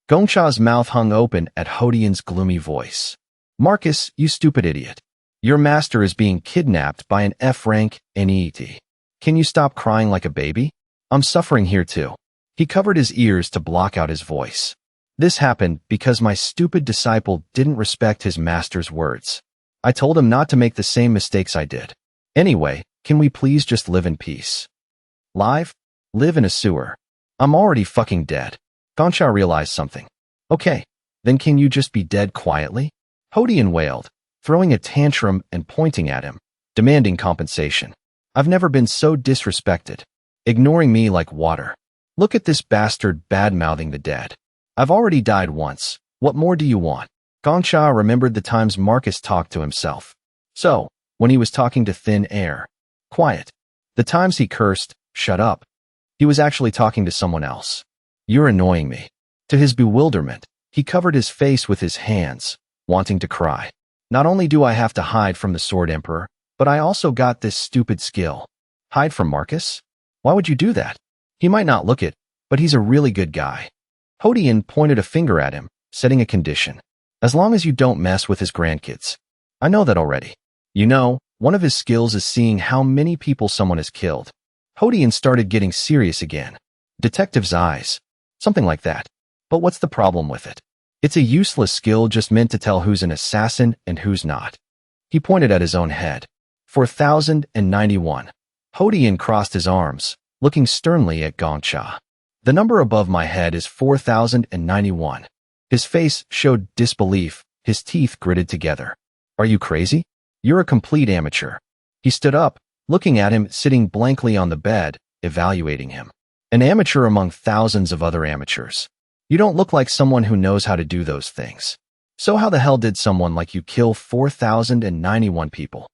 Gongcha's mouth hung open at Hodian's gloomy voice. Marcus, you stupid idiot. Your master is being kidnapped by an F-rank NET. Can you stop crying like a baby? I'm suffering here too. He covered his ears to block out his voice. This happened because my stupid disciple didn't respect his master's words. I told him not to make the same mistakes I did. Anyway, can we please just live in peace? Live in a sewer. I'm already fucking dead. Gongcha realized something. Okay, then can you just be dead quietly? Hodian wailed, throwing a tantrum and pointing at him, demanding compensation. I've never been so disrespected. Ignoring me like water. Look at this bastard bad-mouthing the dead. I've already died once. What more do you want? Gongsha remembered the times Marcus talked to himself. So, when he was talking to thin air. Quiet. The times he cursed, shut up. He was actually talking to someone else. You're annoying me. To his bewilderment, he covered his face with his hands, wanting to cry. Not only do I have to hide from the Sword Emperor, but I also got this stupid skill. Hide from Marcus? Why would you do that? He might not look it, but he's a really good guy. Hodian pointed a finger at him, setting a condition. As long as you don't mess with his grandkids. I know that already. You know, one of his skills is seeing how many people someone has killed. Hodian started getting serious again. Detective's eyes. Something like that. But what's the problem with it? It's a useless skill just meant to tell who's an assassin and who's not. He pointed at his own head. 4091. Hodian crossed his arms, looking sternly at Gongsha. The number above my head is 4091. His face showed disbelief, his teeth gritted together. Are you crazy? You're a complete amateur. He stood up, looking at him sitting blankly on the bed, evaluating him. An amateur among thousands of other amateurs. You don't look like someone who knows how to do those things. So how the hell did someone like you kill 4091 people?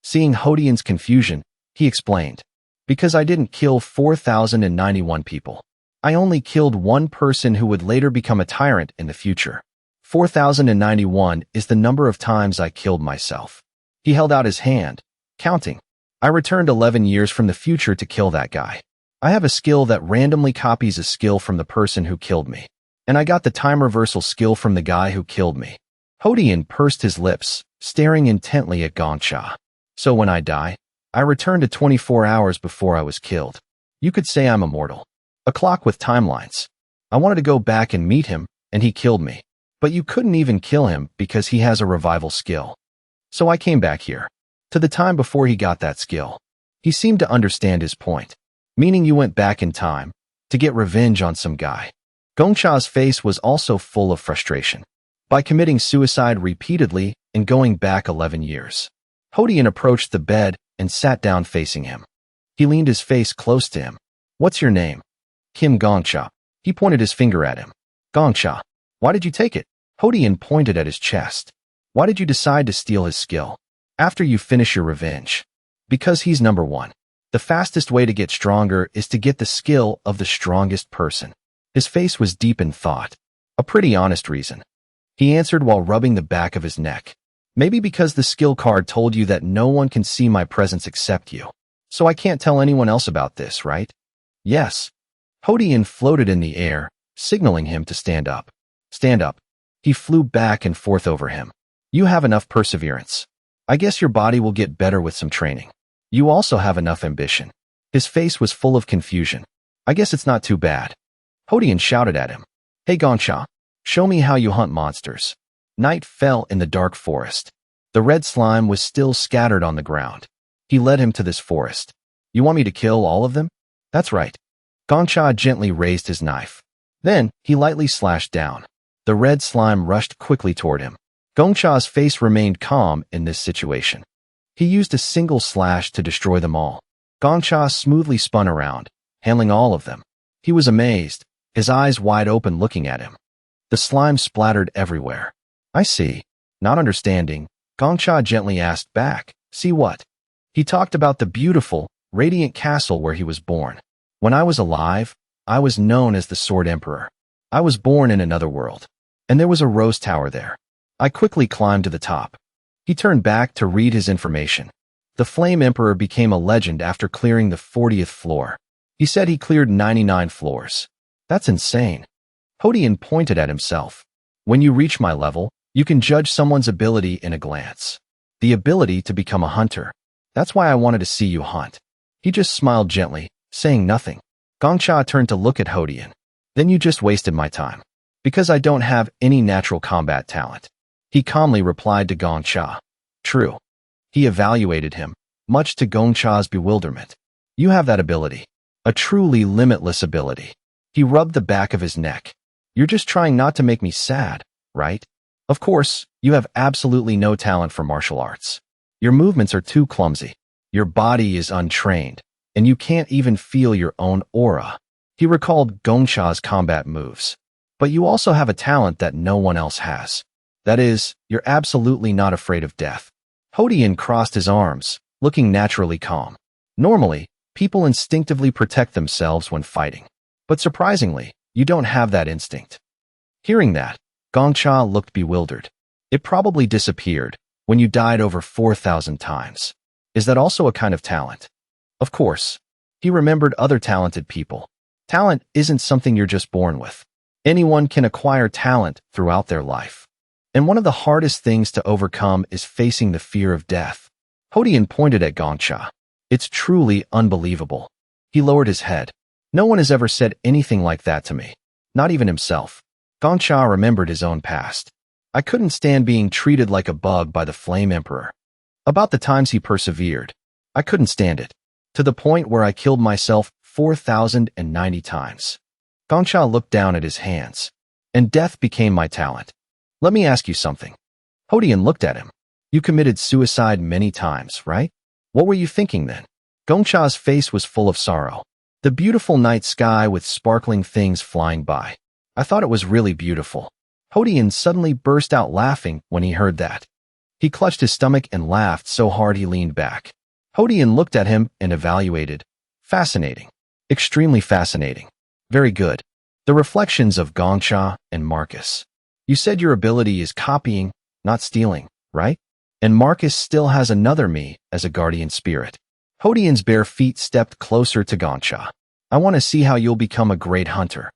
Seeing Hodian's confusion, he explained. Because I didn't kill 4091 people. I only killed one person who would later become a tyrant in the future. 4091 is the number of times I killed myself. He held out his hand, counting. I returned 11 years from the future to kill that guy. I have a skill that randomly copies a skill from the person who killed me. And I got the time reversal skill from the guy who killed me. Hodian pursed his lips, staring intently at Gongsha. So when I die, I return to 24 hours before I was killed. You could say I'm immortal. A clock with timelines. I wanted to go back and meet him, and he killed me. But you couldn't even kill him because he has a revival skill. So I came back here. To the time before he got that skill. He seemed to understand his point. Meaning you went back in time, to get revenge on some guy. Gongsha's face was also full of frustration. By committing suicide repeatedly and going back 11 years. Hodian approached the bed and sat down facing him. He leaned his face close to him. What's your name? Kim Gongsha. He pointed his finger at him. Gongsha. Why did you take it? Hodian pointed at his chest. Why did you decide to steal his skill? After you finish your revenge. Because he's number one. The fastest way to get stronger is to get the skill of the strongest person. His face was deep in thought. A pretty honest reason. He answered while rubbing the back of his neck. Maybe because the skill card told you that no one can see my presence except you. So I can't tell anyone else about this, right? Yes. Hodian floated in the air, signaling him to stand up. Stand up. He flew back and forth over him. You have enough perseverance. I guess your body will get better with some training. You also have enough ambition. His face was full of confusion. I guess it's not too bad. Hodian shouted at him. Hey Gongsha, show me how you hunt monsters. Night fell in the dark forest. The red slime was still scattered on the ground. He led him to this forest. You want me to kill all of them? That's right. Gongsha gently raised his knife. Then, he lightly slashed down. The red slime rushed quickly toward him. Gongsha's face remained calm in this situation. He used a single slash to destroy them all. Gongsha smoothly spun around, handling all of them. He was amazed, his eyes wide open looking at him. The slime splattered everywhere. I see. Not understanding, Gongsha gently asked back, see what? He talked about the beautiful, radiant castle where he was born. When I was alive, I was known as the Sword Emperor. I was born in another world. And there was a rose tower there. I quickly climbed to the top. He turned back to read his information. The Flame Emperor became a legend after clearing the 40th floor. He said he cleared 99 floors. That's insane. Hodian pointed at himself. When you reach my level, you can judge someone's ability in a glance. The ability to become a hunter. That's why I wanted to see you hunt. He just smiled gently, saying nothing. Gongsha turned to look at Hodian. Then you just wasted my time. Because I don't have any natural combat talent. He calmly replied to Gongsha. True. He evaluated him, much to Gongsha's bewilderment. You have that ability. A truly limitless ability. He rubbed the back of his neck. You're just trying not to make me sad, right? Of course, you have absolutely no talent for martial arts. Your movements are too clumsy. Your body is untrained, and you can't even feel your own aura. He recalled Gongcha's combat moves. But you also have a talent that no one else has. That is, you're absolutely not afraid of death. Hodian crossed his arms, looking naturally calm. Normally, people instinctively protect themselves when fighting. But surprisingly, you don't have that instinct. Hearing that, Gongcha looked bewildered. It probably disappeared when you died over 4,000 times. Is that also a kind of talent? Of course. He remembered other talented people. Talent isn't something you're just born with. Anyone can acquire talent throughout their life. And one of the hardest things to overcome is facing the fear of death. Hodian pointed at Gongcha. It's truly unbelievable. He lowered his head. No one has ever said anything like that to me. Not even himself. Gongcha remembered his own past. I couldn't stand being treated like a bug by the Flame Emperor. About the times he persevered, I couldn't stand it. To the point where I killed myself 4,090 times. Gongcha looked down at his hands. And death became my talent. Let me ask you something. Hodian looked at him. You committed suicide many times, right? What were you thinking then? Gongcha's face was full of sorrow. The beautiful night sky with sparkling things flying by. I thought it was really beautiful. Hodian suddenly burst out laughing when he heard that. He clutched his stomach and laughed so hard he leaned back. Hodian looked at him and evaluated. Fascinating. Extremely fascinating. Very good. The reflections of Gongcha and Marcus. You said your ability is copying, not stealing, right? And Marcus still has another me as a guardian spirit. Hodian's bare feet stepped closer to Gongcha. I want to see how you'll become a great hunter.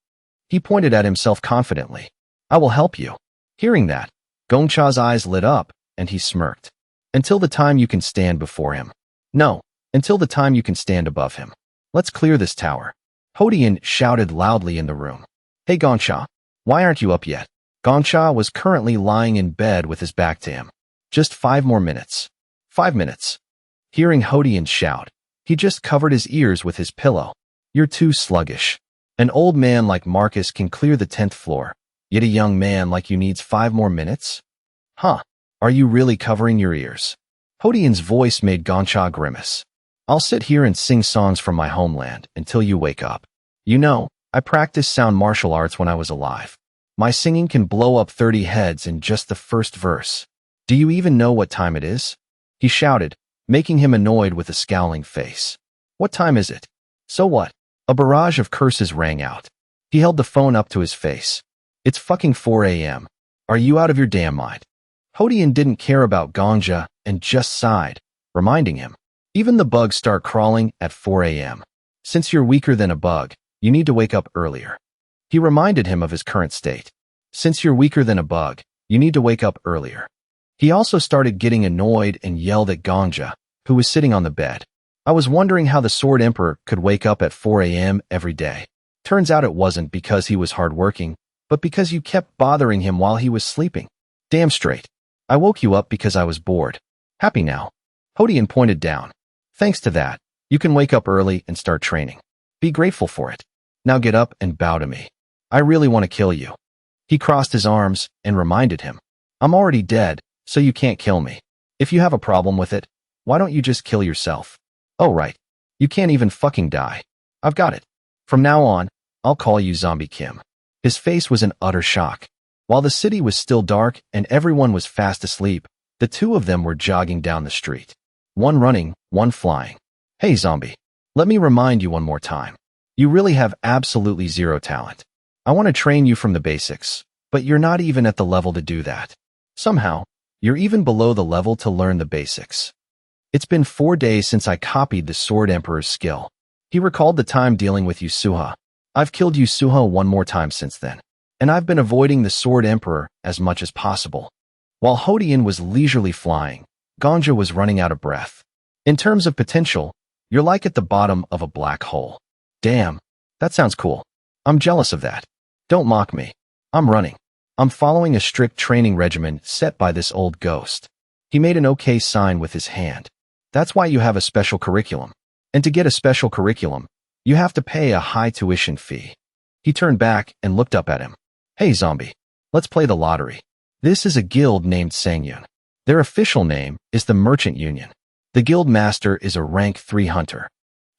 He pointed at himself confidently. I will help you. Hearing that, Gongcha's eyes lit up, and he smirked. Until the time you can stand before him. No, until the time you can stand above him. Let's clear this tower. Hodian shouted loudly in the room. Hey Gongcha, why aren't you up yet? Gongcha was currently lying in bed with his back to him. Just 5 more minutes. 5 minutes. Hearing Hodian shout, he just covered his ears with his pillow. You're too sluggish. An old man like Marcus can clear the 10th floor, yet a young man like you needs 5 more minutes? Huh. Are you really covering your ears? Hodian's voice made Gongcha grimace. I'll sit here and sing songs from my homeland until you wake up. You know, I practiced sound martial arts when I was alive. My singing can blow up 30 heads in just the first verse. Do you even know what time it is? He shouted, making him annoyed with a scowling face. What time is it? So what? A barrage of curses rang out. He held the phone up to his face. It's fucking 4 a.m. Are you out of your damn mind? Hodian didn't care about Gongcha and just sighed, reminding him. Even the bugs start crawling at 4 a.m. Since you're weaker than a bug, you need to wake up earlier. He reminded him of his current state. Since you're weaker than a bug, you need to wake up earlier. He also started getting annoyed and yelled at Gongcha, who was sitting on the bed. I was wondering how the Sword Emperor could wake up at 4 a.m. every day. Turns out it wasn't because he was hardworking, but because you kept bothering him while he was sleeping. Damn straight. I woke you up because I was bored. Happy now? Hodian pointed down. Thanks to that, you can wake up early and start training. Be grateful for it. Now get up and bow to me. I really want to kill you. He crossed his arms and reminded him. I'm already dead, so you can't kill me. If you have a problem with it, why don't you just kill yourself? Oh right. You can't even fucking die. I've got it. From now on, I'll call you Zombie Kim. His face was in utter shock. While the city was still dark and everyone was fast asleep, the two of them were jogging down the street. One running, one flying. Hey zombie, let me remind you one more time. You really have absolutely zero talent. I want to train you from the basics, but you're not even at the level to do that. Somehow, you're even below the level to learn the basics. It's been 4 days since I copied the Sword Emperor's skill. He recalled the time dealing with Yasuha. I've killed Yasuha one more time since then, and I've been avoiding the Sword Emperor as much as possible. While Hodian was leisurely flying, Gongcha was running out of breath. In terms of potential, you're like at the bottom of a black hole. Damn, that sounds cool. I'm jealous of that. Don't mock me. I'm running. I'm following a strict training regimen set by this old ghost. He made an okay sign with his hand. That's why you have a special curriculum. And to get a special curriculum, you have to pay a high tuition fee. He turned back and looked up at him. Hey zombie, let's play the lottery. This is a guild named Sangyun. Their official name is the Merchant Union. The guild master is a rank 3 hunter.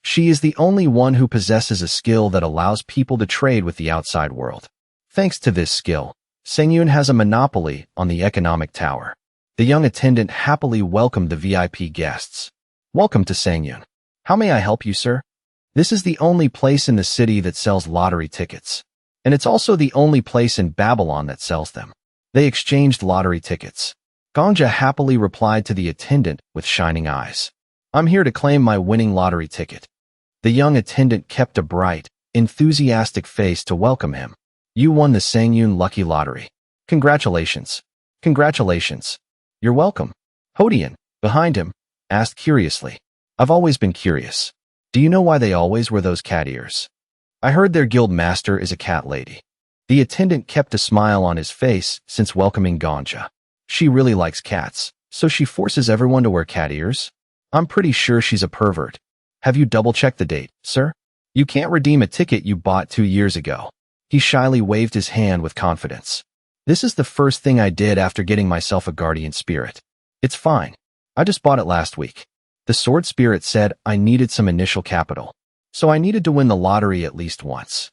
She is the only one who possesses a skill that allows people to trade with the outside world. Thanks to this skill, Sengyun has a monopoly on the economic tower. The young attendant happily welcomed the VIP guests. Welcome to Sengyun. How may I help you, sir? This is the only place in the city that sells lottery tickets. And it's also the only place in Babylon that sells them. They exchanged lottery tickets. Ganja happily replied to the attendant with shining eyes. I'm here to claim my winning lottery ticket. The young attendant kept a bright, enthusiastic face to welcome him. You won the Sengyun Lucky Lottery. Congratulations. Congratulations. You're welcome. Hodian, behind him, asked curiously. I've always been curious. Do you know why they always wear those cat ears? I heard their guild master is a cat lady. The attendant kept a smile on his face since welcoming Ganja. She really likes cats, so she forces everyone to wear cat ears? I'm pretty sure she's a pervert. Have you double-checked the date, sir? You can't redeem a ticket you bought 2 years ago. He shyly waved his hand with confidence. This is the first thing I did after getting myself a guardian spirit. It's fine. I just bought it last week. The sword spirit said I needed some initial capital, so I needed to win the lottery at least once.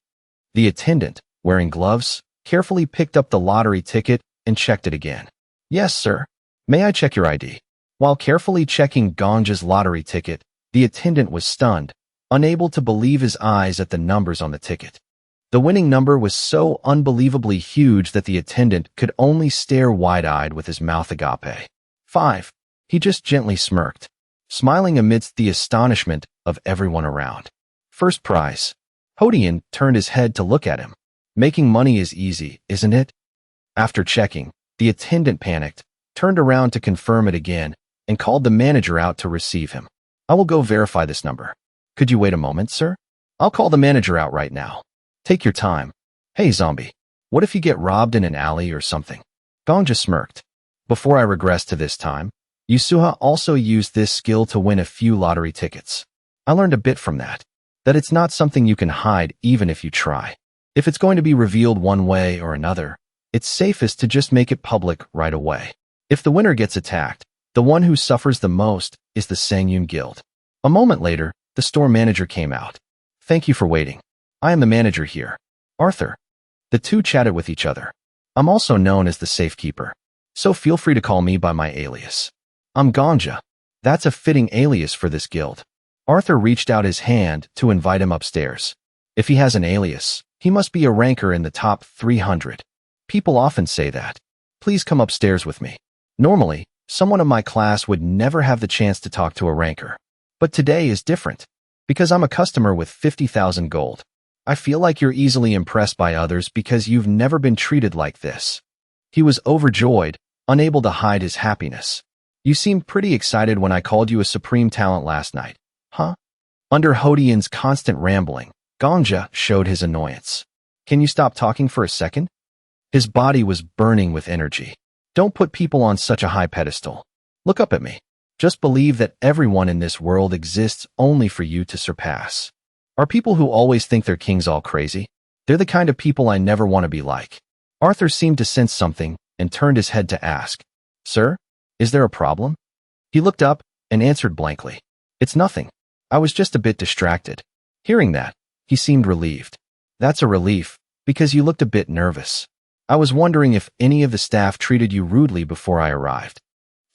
The attendant, wearing gloves, carefully picked up the lottery ticket and checked it again. Yes, sir. May I check your ID? While carefully checking Ganja's lottery ticket, the attendant was stunned, unable to believe his eyes at the numbers on the ticket. The winning number was so unbelievably huge that the attendant could only stare wide-eyed with his mouth agape. 5. He just gently smirked, smiling amidst the astonishment of everyone around. First prize. Hodian turned his head to look at him. Making money is easy, isn't it? After checking, the attendant panicked, turned around to confirm it again, and called the manager out to receive him. I will go verify this number. Could you wait a moment, sir? I'll call the manager out right now. Take your time. Hey, zombie. What if you get robbed in an alley or something? Ganja smirked. Before I regress to this time, Yusuha also used this skill to win a few lottery tickets. I learned a bit from that it's not something you can hide even if you try. If it's going to be revealed one way or another, it's safest to just make it public right away. If the winner gets attacked, the one who suffers the most is the Sengyun Guild. A moment later, the store manager came out. Thank you for waiting. I am the manager here. Arthur. The two chatted with each other. I'm also known as the Safekeeper, so feel free to call me by my alias. I'm Ganja. That's a fitting alias for this guild. Arthur reached out his hand to invite him upstairs. If he has an alias, he must be a ranker in the top 300. People often say that. Please come upstairs with me. Normally, someone of my class would never have the chance to talk to a ranker. But today is different. Because I'm a customer with 50,000 gold. I feel like you're easily impressed by others because you've never been treated like this. He was overjoyed, unable to hide his happiness. You seemed pretty excited when I called you a supreme talent last night. Huh? Under Hodian's constant rambling, Ganja showed his annoyance. Can you stop talking for a second? His body was burning with energy. Don't put people on such a high pedestal. Look up at me. Just believe that everyone in this world exists only for you to surpass. Are people who always think they're kings all crazy? They're the kind of people I never want to be like. Arthur seemed to sense something and turned his head to ask, Sir, is there a problem? He looked up and answered blankly. It's nothing. I was just a bit distracted. Hearing that, he seemed relieved. That's a relief, because you looked a bit nervous. I was wondering if any of the staff treated you rudely before I arrived.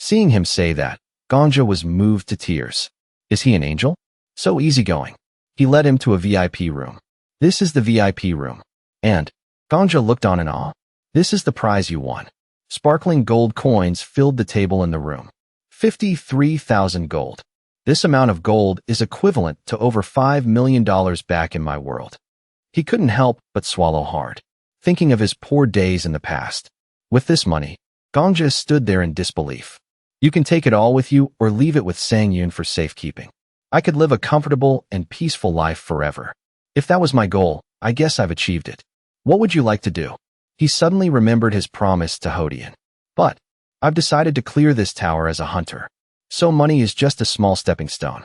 Seeing him say that, Ganja was moved to tears. Is he an angel? So easygoing. He led him to a VIP room. This is the VIP room. And, Ganja looked on in awe. This is the prize you won. Sparkling gold coins filled the table in the room. 53,000 gold. This amount of gold is equivalent to over $5 million back in my world. He couldn't help but swallow hard, thinking of his poor days in the past. With this money, Ganja stood there in disbelief. You can take it all with you or leave it with Sengyun for safekeeping. I could live a comfortable and peaceful life forever. If that was my goal, I guess I've achieved it. What would you like to do? He suddenly remembered his promise to Hodian. But, I've decided to clear this tower as a hunter. So money is just a small stepping stone.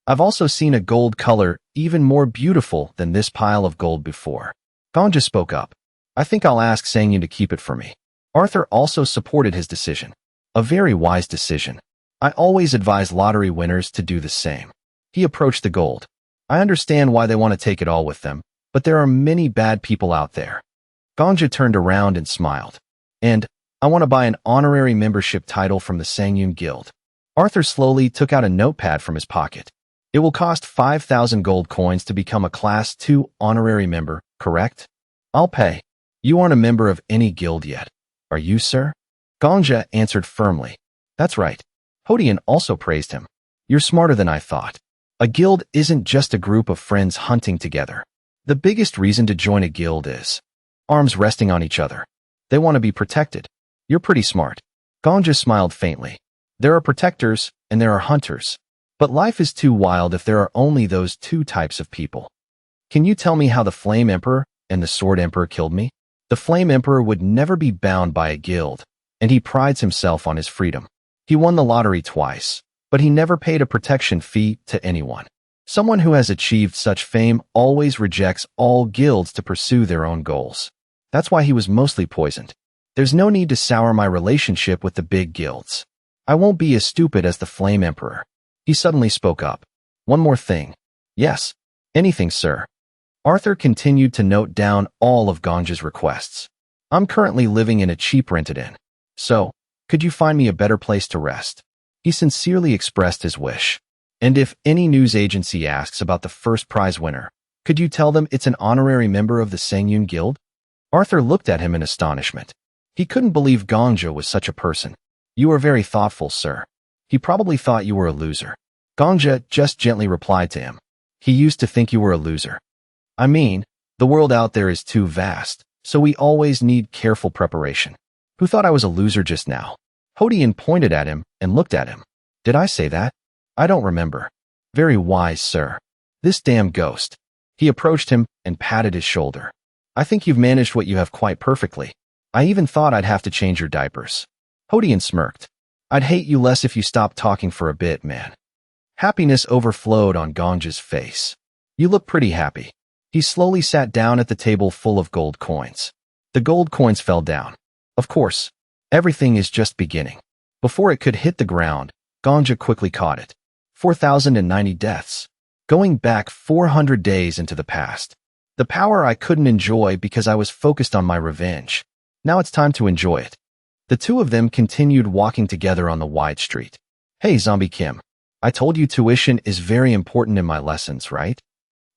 I've also seen a gold color even more beautiful than this pile of gold before. Ganja spoke up. I think I'll ask Sengyun to keep it for me. Arthur also supported his decision. A very wise decision. I always advise lottery winners to do the same. He approached the gold. I understand why they want to take it all with them, but there are many bad people out there. Ganja turned around and smiled. And I want to buy an honorary membership title from the Sangyun Guild. Arthur slowly took out a notepad from his pocket. It will cost 5,000 gold coins to become a Class 2 honorary member, correct? I'll pay. You aren't a member of any guild yet. Are you, sir? Ganja answered firmly. That's right. Hodian also praised him. You're smarter than I thought. A guild isn't just a group of friends hunting together. The biggest reason to join a guild is arms resting on each other. They want to be protected. You're pretty smart. Ganja smiled faintly. There are protectors and there are hunters. But life is too wild if there are only those two types of people. Can you tell me how the Flame Emperor and the Sword Emperor killed me? The Flame Emperor would never be bound by a guild, and he prides himself on his freedom. He won the lottery twice, but he never paid a protection fee to anyone. Someone who has achieved such fame always rejects all guilds to pursue their own goals. That's why he was mostly poisoned. There's no need to sour my relationship with the big guilds. I won't be as stupid as the Flame Emperor. He suddenly spoke up. One more thing. Yes. Anything, sir. Arthur continued to note down all of Ganja's requests. I'm currently living in a cheap rented inn. So, could you find me a better place to rest? He sincerely expressed his wish. And if any news agency asks about the first prize winner, could you tell them it's an honorary member of the Sangyun Guild? Arthur looked at him in astonishment. He couldn't believe Ganja was such a person. You are very thoughtful, sir. He probably thought you were a loser. Ganja just gently replied to him. He used to think you were a loser. I mean, the world out there is too vast, so we always need careful preparation. Who thought I was a loser just now? Hodian pointed at him and looked at him. Did I say that? I don't remember. Very wise, sir. This damn ghost. He approached him and patted his shoulder. I think you've managed what you have quite perfectly. I even thought I'd have to change your diapers. Hodian smirked. I'd hate you less if you stopped talking for a bit, man. Happiness overflowed on Ganja's face. You look pretty happy. He slowly sat down at the table full of gold coins. The gold coins fell down. Of course, everything is just beginning. Before it could hit the ground, Ganja quickly caught it. 4,090 deaths. Going back 400 days into the past. The power I couldn't enjoy because I was focused on my revenge. Now it's time to enjoy it. The two of them continued walking together on the wide street. Hey, Zombie Kim. I told you tuition is very important in my lessons, right?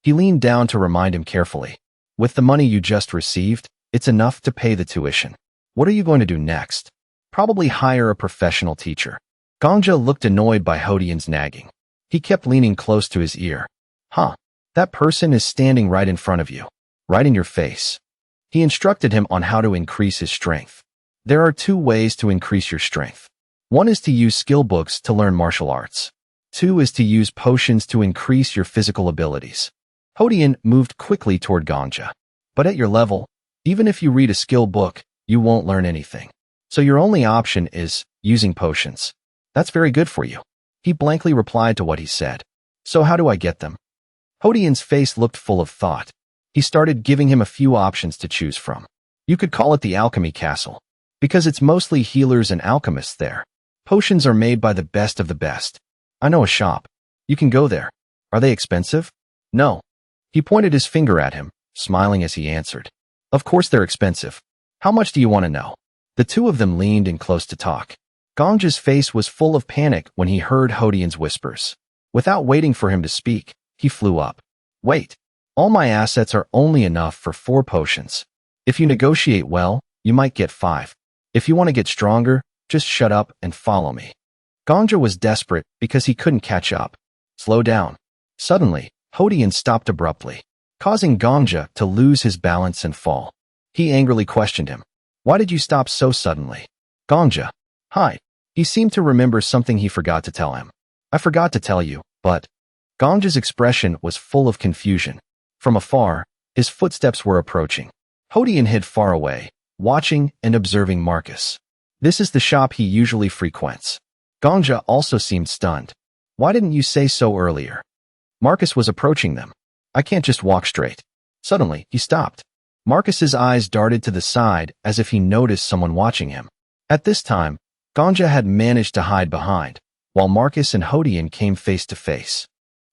He leaned down to remind him carefully. With the money you just received, it's enough to pay the tuition. What are you going to do next? Probably hire a professional teacher. Ganja looked annoyed by Hodian's nagging. He kept leaning close to his ear. Huh, that person is standing right in front of you. Right in your face. He instructed him on how to increase his strength. There are two ways to increase your strength. One is to use skill books to learn martial arts. Two is to use potions to increase your physical abilities. Hodian moved quickly toward Ganja. But at your level, even if you read a skill book, you won't learn anything. So your only option is using potions. That's very good for you. He blankly replied to what he said. So how do I get them? Hodian's face looked full of thought. He started giving him a few options to choose from. You could call it the Alchemy Castle, because it's mostly healers and alchemists there. Potions are made by the best of the best. I know a shop. You can go there. Are they expensive? No. He pointed his finger at him, smiling as he answered. Of course they're expensive. How much do you want to know? The two of them leaned in close to talk. Ganja's face was full of panic when he heard Hodian's whispers. Without waiting for him to speak, he flew up. Wait. All my assets are only enough for 4 potions. If you negotiate well, you might get 5. If you want to get stronger, just shut up and follow me. Ganja was desperate because he couldn't catch up. Slow down. Suddenly, Hodian stopped abruptly, causing Ganja to lose his balance and fall. He angrily questioned him. Why did you stop so suddenly? Ganja. Hi. He seemed to remember something he forgot to tell him. I forgot to tell you, but... Ganja's expression was full of confusion. From afar, his footsteps were approaching. Hodian hid far away, watching and observing Marcus. This is the shop he usually frequents. Ganja also seemed stunned. Why didn't you say so earlier? Marcus was approaching them. I can't just walk straight. Suddenly, he stopped. Marcus's eyes darted to the side as if he noticed someone watching him. At this time, Ganja had managed to hide behind while Marcus and Hodian came face to face.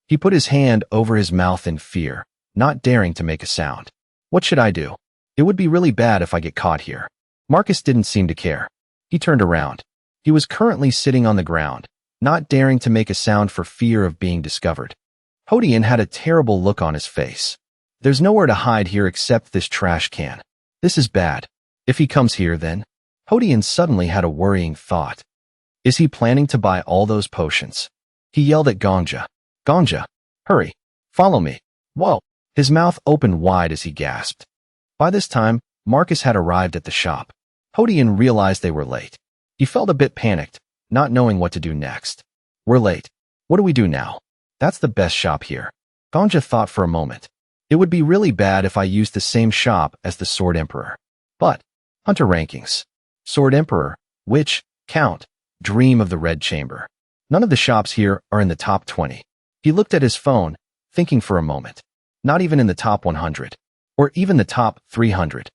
He put his hand over his mouth in fear, not daring to make a sound. What should I do? It would be really bad if I get caught here. Marcus didn't seem to care. He turned around. He was currently sitting on the ground, not daring to make a sound for fear of being discovered. Hodian had a terrible look on his face. There's nowhere to hide here except this trash can. This is bad. If he comes here, then? Hodian suddenly had a worrying thought. Is he planning to buy all those potions? He yelled at Gongja. Gongja, hurry. Follow me. Whoa. His mouth opened wide as he gasped. By this time, Marcus had arrived at the shop. Hodian realized they were late. He felt a bit panicked, not knowing what to do next. We're late. What do we do now? That's the best shop here. Gongja thought for a moment. It would be really bad if I used the same shop as the Sword Emperor. But, Hunter rankings. Sword Emperor, Witch, Count, Dream of the Red Chamber. None of the shops here are in the top 20. He looked at his phone, thinking for a moment. Not even in the top 100. Or even the top 300.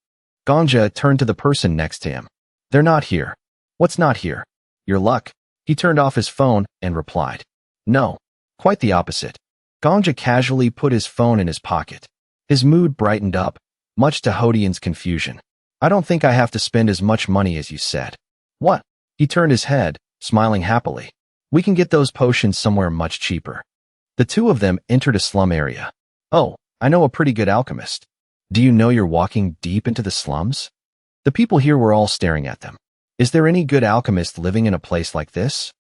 Gongja turned to the person next to him. They're not here. What's not here? Your luck. He turned off his phone and replied. No. Quite the opposite. Gongja casually put his phone in his pocket. His mood brightened up, much to Hodian's confusion. I don't think I have to spend as much money as you said. What? He turned his head, smiling happily. We can get those potions somewhere much cheaper. The two of them entered a slum area. Oh, I know a pretty good alchemist. Do you know you're walking deep into the slums? The people here were all staring at them. Is there any good alchemist living in a place like this?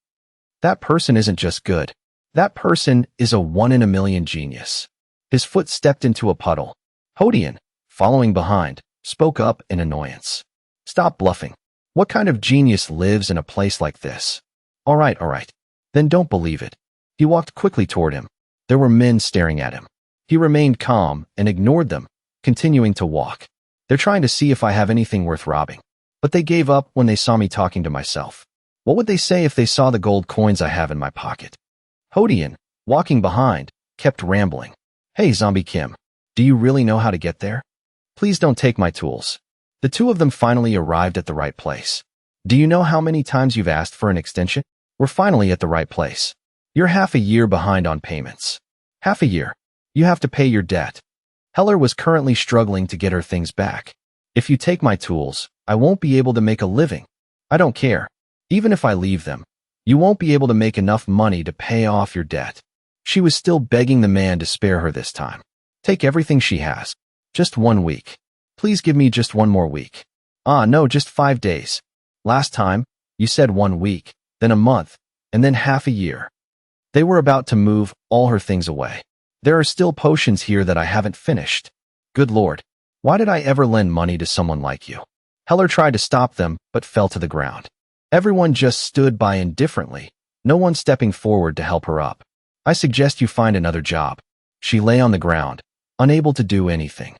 That person isn't just good. That person is a 1-in-a-million genius. His foot stepped into a puddle. Hodian, following behind, spoke up in annoyance. Stop bluffing. What kind of genius lives in a place like this? All right. Then don't believe it. He walked quickly toward him. There were men staring at him. He remained calm and ignored them, continuing to walk. They're trying to see if I have anything worth robbing. But they gave up when they saw me talking to myself. What would they say if they saw the gold coins I have in my pocket? Hodian, walking behind, kept rambling. Hey, Zombie Kim, do you really know how to get there? Please don't take my tools. The two of them finally arrived at the right place. Do you know how many times you've asked for an extension? We're finally at the right place. You're half a year behind on payments. Half a year. You have to pay your debt. Heller was currently struggling to get her things back. If you take my tools, I won't be able to make a living. I don't care. Even if I leave them, you won't be able to make enough money to pay off your debt. She was still begging the man to spare her this time. Take everything she has. Just 1 week. Please give me just 1 more week. No, just 5 days. Last time, you said 1 week, then a month, and then half a year. They were about to move all her things away. There are still potions here that I haven't finished. Good Lord. Why did I ever lend money to someone like you? Heller tried to stop them, but fell to the ground. Everyone just stood by indifferently, no one stepping forward to help her up. I suggest you find another job. She lay on the ground, unable to do anything.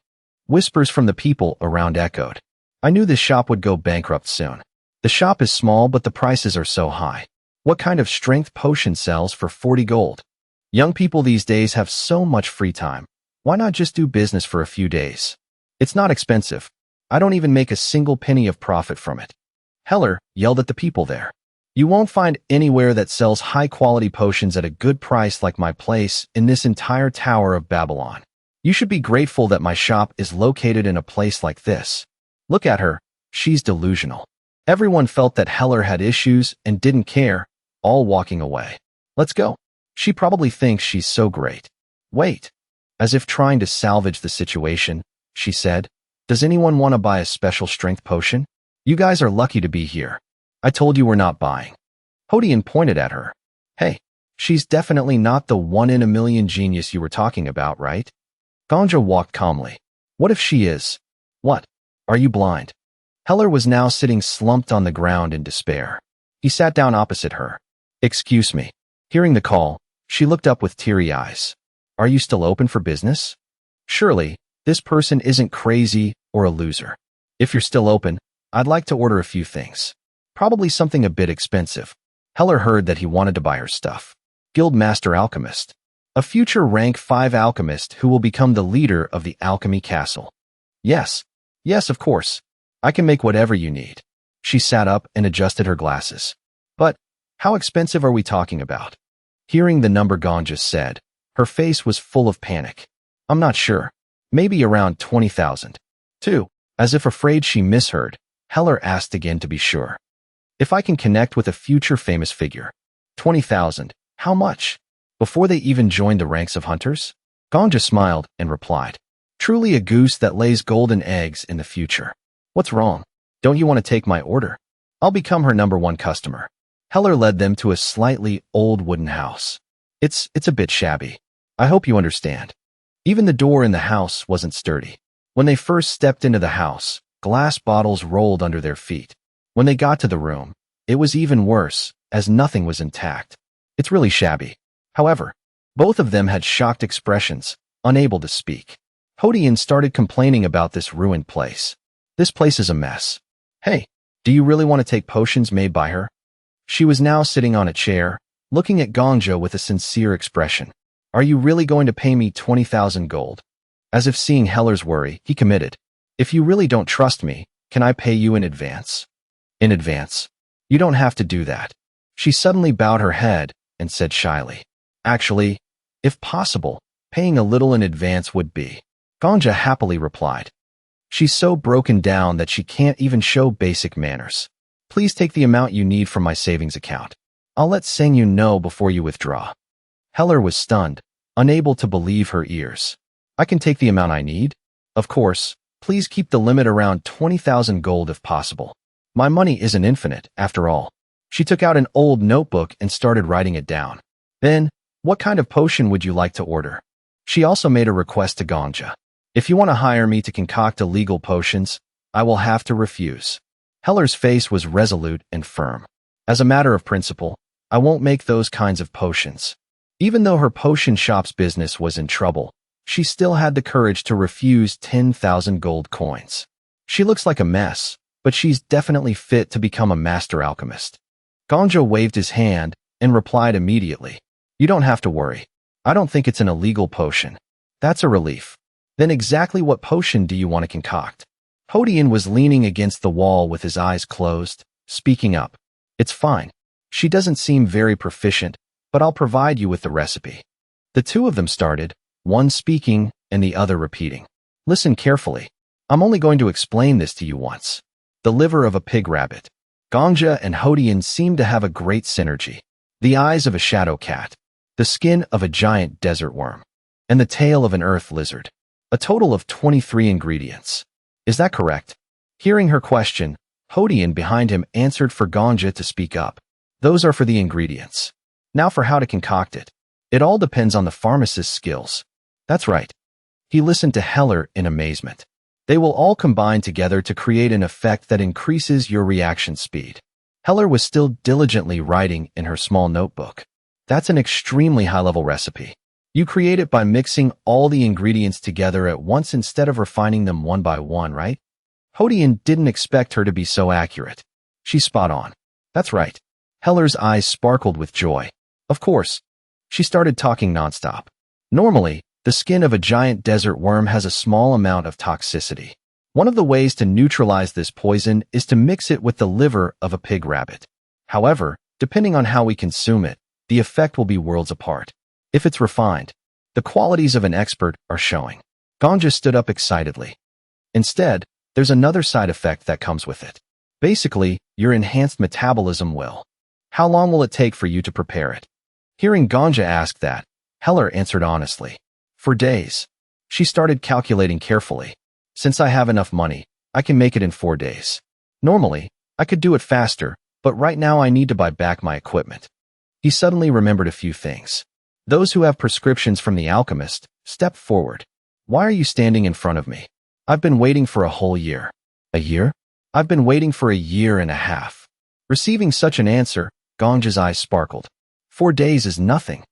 Whispers from the people around echoed. I knew this shop would go bankrupt soon. The shop is small, but the prices are so high. What kind of strength potion sells for 40 gold? Young people these days have so much free time. Why not just do business for a few days? It's not expensive. I don't even make a single penny of profit from it. Heller yelled at the people there. You won't find anywhere that sells high-quality potions at a good price like my place in this entire Tower of Babylon. You should be grateful that my shop is located in a place like this. Look at her. She's delusional. Everyone felt that Heller had issues and didn't care, all walking away. Let's go. She probably thinks she's so great. Wait. As if trying to salvage the situation, she said, does anyone want to buy a special strength potion? You guys are lucky to be here. I told you we're not buying. Hodian pointed at her. Hey, she's definitely not the 1-in-a-million genius you were talking about, right? Gongja walked calmly. What if she is? What? Are you blind? Heller was now sitting slumped on the ground in despair. He sat down opposite her. Excuse me. Hearing the call, she looked up with teary eyes. Are you still open for business? Surely, this person isn't crazy or a loser. If you're still open, I'd like to order a few things. Probably something a bit expensive. Heller heard that he wanted to buy her stuff. Guildmaster Alchemist. A future rank 5 alchemist who will become the leader of the Alchemy Castle. Yes, of course. I can make whatever you need. She sat up and adjusted her glasses. But, How expensive are we talking about? Hearing the number Ganja said, her face was full of panic. I'm not sure. Maybe around 20,000. 2. As if afraid she misheard, Heller asked again to be sure. If I can connect with a future famous figure. 20,000. How much? Before they even joined the ranks of hunters? Ganja smiled and replied. Truly a goose that lays golden eggs in the future. What's wrong? Don't you want to take my order? I'll become her #1 customer. Heller led them to a slightly old wooden house. It's a bit shabby. I hope you understand. Even the door in the house wasn't sturdy. When they first stepped into the house, glass bottles rolled under their feet. When they got to the room, it was even worse, as nothing was intact. It's really shabby. However, both of them had shocked expressions, unable to speak. Hodian started complaining about this ruined place. This place is a mess. Hey, do you really want to take potions made by her? She was now sitting on a chair, looking at Ganja with a sincere expression. Are you really going to pay me 20,000 gold? As if seeing Heller's worry, he committed. If you really don't trust me, can I pay you in advance? In advance? You don't have to do that. She suddenly bowed her head and said shyly. Actually, if possible, paying a little in advance would be. Ganja happily replied. She's so broken down that she can't even show basic manners. Please take the amount you need from my savings account. I'll let Sengyu know before you withdraw. Heller was stunned, unable to believe her ears. I can take the amount I need? Of course, please keep the limit around 20,000 gold if possible. My money isn't infinite, after all. She took out an old notebook and started writing it down. Then, what kind of potion would you like to order? She also made a request to Ganja. If you want to hire me to concoct illegal potions, I will have to refuse. Heller's face was resolute and firm. As a matter of principle, I won't make those kinds of potions. Even though her potion shop's business was in trouble, she still had the courage to refuse 10,000 gold coins. She looks like a mess, but she's definitely fit to become a master alchemist. Ganja waved his hand and replied immediately. You don't have to worry. I don't think it's an illegal potion. That's a relief. Then exactly what potion do you want to concoct? Hodian was leaning against the wall with his eyes closed, speaking up. It's fine. She doesn't seem very proficient, but I'll provide you with the recipe. The two of them started, one speaking and the other repeating. Listen carefully. I'm only going to explain this to you once. The liver of a pig rabbit. Ganja and Hodian seemed to have a great synergy. The eyes of a shadow cat. The skin of a giant desert worm. And the tail of an earth lizard. A total of 23 ingredients. Is that correct? Hearing her question, Hodian behind him answered for Ganja to speak up. Those are for the ingredients. Now for how to concoct it. It all depends on the pharmacist's skills. That's right. He listened to Heller in amazement. They will all combine together to create an effect that increases your reaction speed. Heller was still diligently writing in her small notebook. That's an extremely high-level recipe. You create it by mixing all the ingredients together at once instead of refining them one by one, right? Hodian didn't expect her to be so accurate. She's spot on. That's right. Heller's eyes sparkled with joy. Of course. She started talking nonstop. Normally, the skin of a giant desert worm has a small amount of toxicity. One of the ways to neutralize this poison is to mix it with the liver of a pig rabbit. However, depending on how we consume it, the effect will be worlds apart. If it's refined, the qualities of an expert are showing. Ganja stood up excitedly. Instead, there's another side effect that comes with it. Basically, your enhanced metabolism will. How long will it take for you to prepare it? Hearing Ganja ask that, Heller answered honestly. For days. She started calculating carefully. Since I have enough money, I can make it in 4 days. Normally, I could do it faster, but right now I need to buy back my equipment. He suddenly remembered a few things. Those who have prescriptions from the alchemist, step forward. Why are you standing in front of me? I've been waiting for a whole year. A year? I've been waiting for 1.5 years. Receiving such an answer, Ganja's eyes sparkled. 4 days is nothing.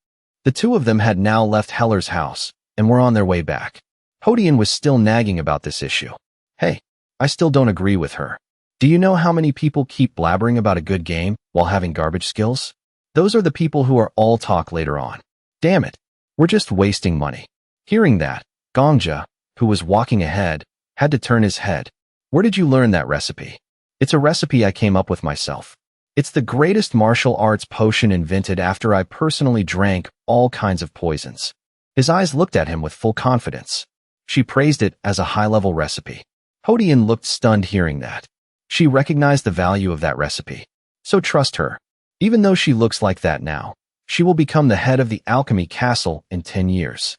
The two of them had now left Heller's house and were on their way back. Hodian was still nagging about this issue. Hey, I still don't agree with her. Do you know how many people keep blabbering about a good game while having garbage skills? Those are the people who are all talk later on. Damn it, we're just wasting money. Hearing that, Ganja, who was walking ahead, had to turn his head. Where did you learn that recipe? It's a recipe I came up with myself. It's the greatest martial arts potion invented after I personally drank all kinds of poisons. His eyes looked at him with full confidence. She praised it as a high-level recipe. Hodian looked stunned hearing that. She recognized the value of that recipe. So trust her. Even though she looks like that now, she will become the head of the alchemy castle in 10 years.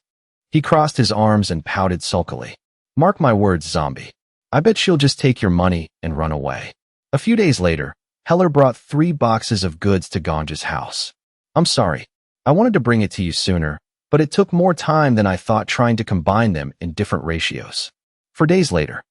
He crossed his arms and pouted sulkily. Mark my words, zombie. I bet she'll just take your money and run away. A few days later, Heller brought 3 boxes of goods to Ganja's house. I'm sorry. I wanted to bring it to you sooner, but it took more time than I thought trying to combine them in different ratios. 4 days later,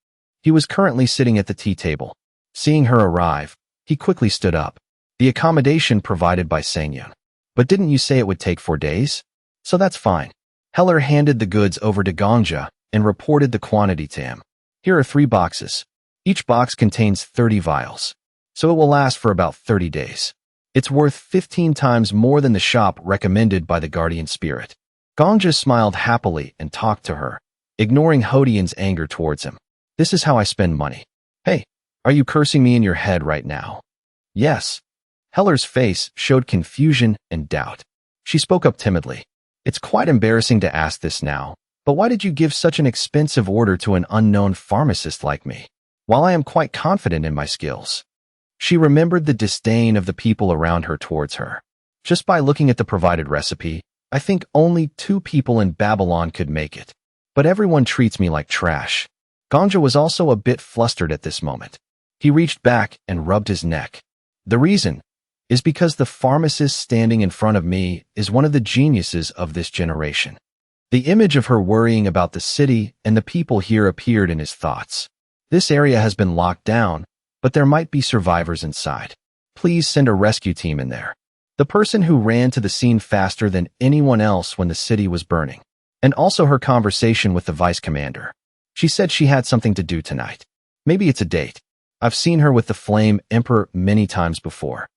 he was currently sitting at the tea table. Seeing her arrive, he quickly stood up. The accommodation provided by Sangyun. But didn't you say it would take 4 days? So that's fine. Heller handed the goods over to Ganja and reported the quantity to him. Here are 3 boxes. Each box contains 30 vials. So it will last for about 30 days. It's worth 15 times more than the shop recommended by the guardian spirit. Ganja smiled happily and talked to her, ignoring Hodian's anger towards him. This is how I spend money. Hey, are you cursing me in your head right now? Yes. Heller's face showed confusion and doubt. She spoke up timidly. It's quite embarrassing to ask this now, but why did you give such an expensive order to an unknown pharmacist like me? While I am quite confident in my skills. She remembered the disdain of the people around her towards her. Just by looking at the provided recipe, I think only 2 people in Babylon could make it. But everyone treats me like trash. Ganja was also a bit flustered at this moment. He reached back and rubbed his neck. The reason is because the pharmacist standing in front of me is one of the geniuses of this generation. The image of her worrying about the city and the people here appeared in his thoughts. This area has been locked down, but there might be survivors inside. Please send a rescue team in there. The person who ran to the scene faster than anyone else when the city was burning. And also her conversation with the vice commander. She said she had something to do tonight. Maybe it's a date. I've seen her with the Flame Emperor many times before.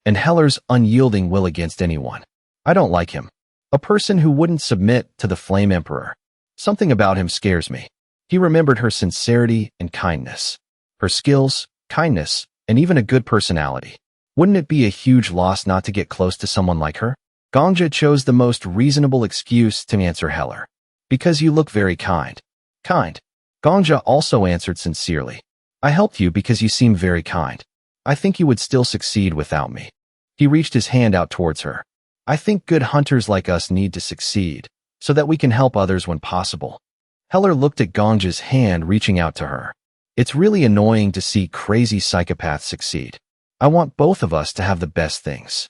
And Heller's unyielding will against anyone. I don't like him. A person who wouldn't submit to the Flame Emperor. Something about him scares me. He remembered her sincerity and kindness. Her skills, kindness, and even a good personality. Wouldn't it be a huge loss not to get close to someone like her? Ganja chose the most reasonable excuse to answer Heller. Because you look very kind. Kind. Ganja also answered sincerely. I helped you because you seem very kind. I think you would still succeed without me. He reached his hand out towards her. I think good hunters like us need to succeed, so that we can help others when possible. Heller looked at Ganja's hand reaching out to her. It's really annoying to see crazy psychopaths succeed. I want both of us to have the best things.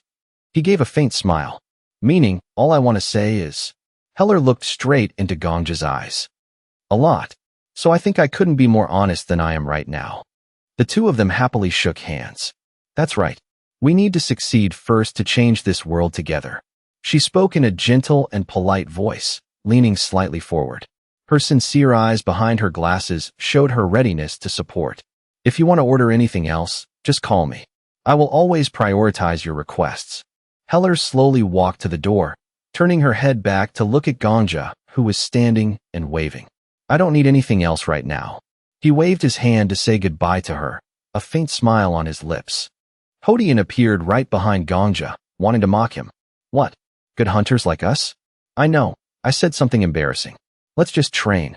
He gave a faint smile. Meaning, all I want to say is... Heller looked straight into Ganja's eyes. A lot. So I think I couldn't be more honest than I am right now. The 2 of them happily shook hands. That's right. We need to succeed first to change this world together. She spoke in a gentle and polite voice, leaning slightly forward. Her sincere eyes behind her glasses showed her readiness to support. If you want to order anything else, just call me. I will always prioritize your requests. Heller slowly walked to the door, turning her head back to look at Ganja, who was standing and waving. I don't need anything else right now. He waved his hand to say goodbye to her, a faint smile on his lips. Hodian appeared right behind Ganja, wanting to mock him. What? Good hunters like us? I know, I said something embarrassing. Let's just train.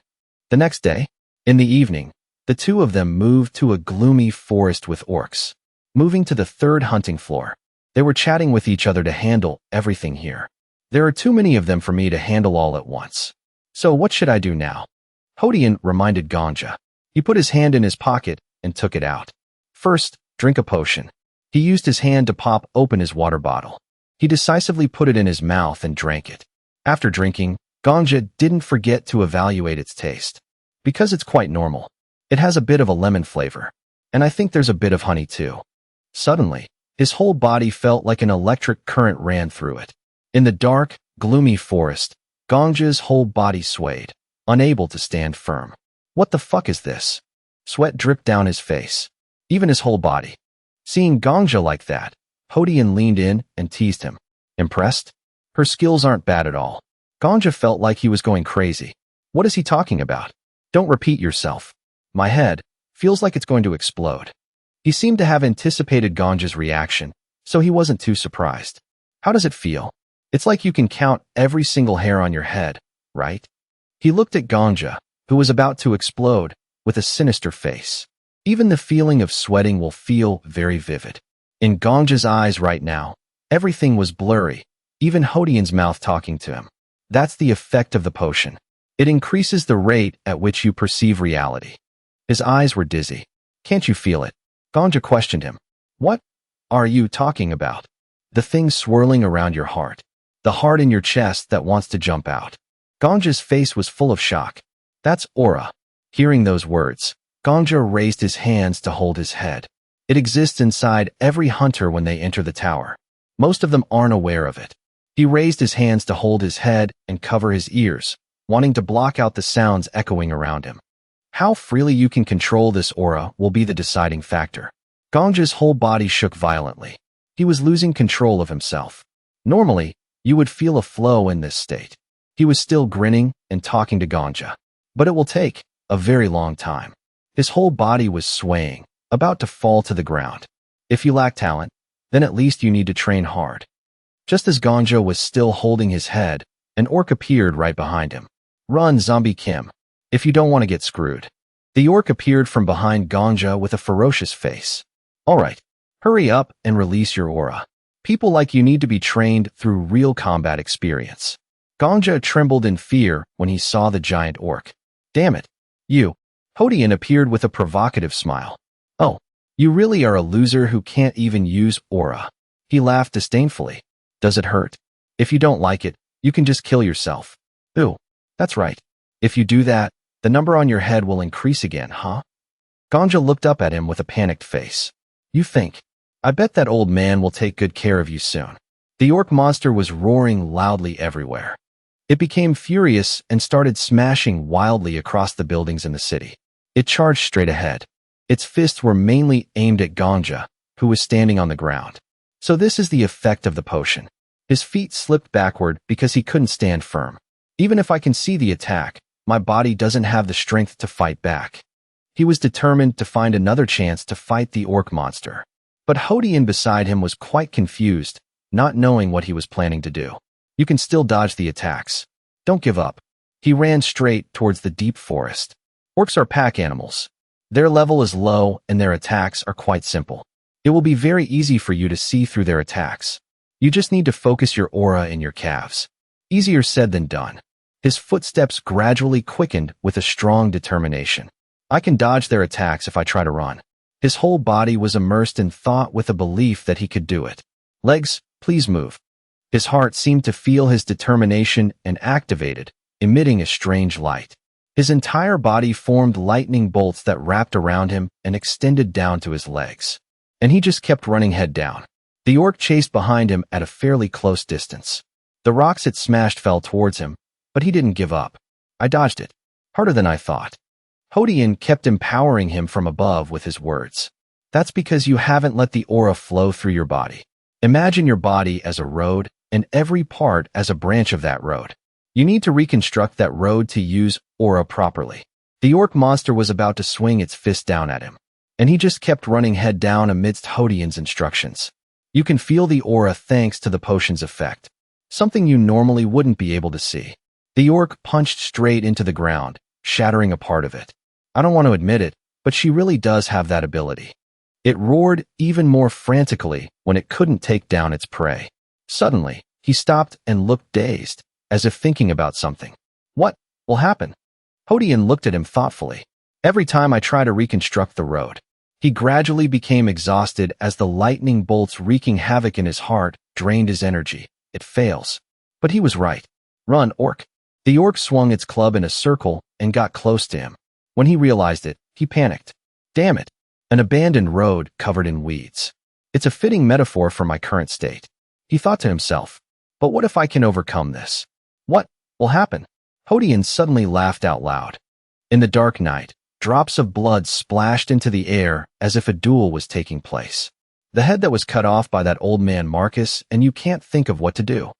The next day, in the evening, the 2 of them moved to a gloomy forest with orcs. Moving to the 3rd hunting floor, they were chatting with each other to handle everything here. There are too many of them for me to handle all at once. So what should I do now? Hodian reminded Ganja. He put his hand in his pocket and took it out. First, drink a potion. He used his hand to pop open his water bottle. He decisively put it in his mouth and drank it. After drinking, Ganja didn't forget to evaluate its taste. Because it's quite normal. It has a bit of a lemon flavor. And I think there's a bit of honey too. Suddenly, his whole body felt like an electric current ran through it. In the dark, gloomy forest, Ganja's whole body swayed, unable to stand firm. What the fuck is this? Sweat dripped down his face. Even his whole body. Seeing Ganja like that, Hodian leaned in and teased him. Impressed? Her skills aren't bad at all. Ganja felt like he was going crazy. What is he talking about? Don't repeat yourself. My head feels like it's going to explode. He seemed to have anticipated Ganja's reaction, so he wasn't too surprised. How does it feel? It's like you can count every single hair on your head, right? He looked at Ganja, who was about to explode, with a sinister face. Even the feeling of sweating will feel very vivid. In Ganja's eyes right now, everything was blurry, even Hodian's mouth talking to him. That's the effect of the potion. It increases the rate at which you perceive reality. His eyes were dizzy. Can't you feel it? Ganja questioned him. What are you talking about? The thing swirling around your heart. The heart in your chest that wants to jump out. Ganja's face was full of shock. That's aura. Hearing those words, Ganja raised his hands to hold his head. It exists inside every hunter when they enter the tower. Most of them aren't aware of it. He raised his hands to hold his head and cover his ears, wanting to block out the sounds echoing around him. How freely you can control this aura will be the deciding factor. Ganja's whole body shook violently. He was losing control of himself. Normally, you would feel a flow in this state. He was still grinning and talking to Ganja. But it will take a very long time. His whole body was swaying, about to fall to the ground. If you lack talent, then at least you need to train hard. Just as Ganja was still holding his head, an orc appeared right behind him. Run, Zombie Kim, if you don't want to get screwed. The orc appeared from behind Ganja with a ferocious face. All right, hurry up and release your aura. People like you need to be trained through real combat experience. Ganja trembled in fear when he saw the giant orc. Damn it. You. Hodian appeared with a provocative smile. Oh, you really are a loser who can't even use aura. He laughed disdainfully. Does it hurt? If you don't like it, you can just kill yourself. Ooh, that's right. If you do that, the number on your head will increase again, huh? Ganja looked up at him with a panicked face. You think? I bet that old man will take good care of you soon. The orc monster was roaring loudly everywhere. It became furious and started smashing wildly across the buildings in the city. It charged straight ahead. Its fists were mainly aimed at Ganja, who was standing on the ground. So this is the effect of the potion. His feet slipped backward because he couldn't stand firm. Even if I can see the attack, my body doesn't have the strength to fight back. He was determined to find another chance to fight the orc monster. But Hodian beside him was quite confused, not knowing what he was planning to do. You can still dodge the attacks. Don't give up. He ran straight towards the deep forest. Orcs are pack animals. Their level is low and their attacks are quite simple. It will be very easy for you to see through their attacks. You just need to focus your aura in your calves. Easier said than done. His footsteps gradually quickened with a strong determination. I can dodge their attacks if I try to run. His whole body was immersed in thought with a belief that he could do it. Legs, please move. His heart seemed to feel his determination and activated, emitting a strange light. His entire body formed lightning bolts that wrapped around him and extended down to his legs. And he just kept running head down. The orc chased behind him at a fairly close distance. The rocks it smashed fell towards him, but he didn't give up. I dodged it. Harder than I thought. Hodian kept empowering him from above with his words. That's because you haven't let the aura flow through your body. Imagine your body as a road and every part as a branch of that road. You need to reconstruct that road to use aura properly. The orc monster was about to swing its fist down at him, and he just kept running head down amidst Hodian's instructions. You can feel the aura thanks to the potion's effect, something you normally wouldn't be able to see. The orc punched straight into the ground, shattering a part of it. I don't want to admit it, but she really does have that ability. It roared even more frantically when it couldn't take down its prey. Suddenly, he stopped and looked dazed, as if thinking about something. What will happen? Hodian looked at him thoughtfully. Every time I try to reconstruct the road. He gradually became exhausted as the lightning bolts wreaking havoc in his heart drained his energy. It fails. But he was right. Run, orc. The orc swung its club in a circle and got close to him. When he realized it, he panicked. Damn it. An abandoned road covered in weeds. It's a fitting metaphor for my current state. He thought to himself, but what if I can overcome this? What will happen? Hodian suddenly laughed out loud. In the dark night, drops of blood splashed into the air as if a duel was taking place. The head that was cut off by that old man Marcus, and you can't think of what to do.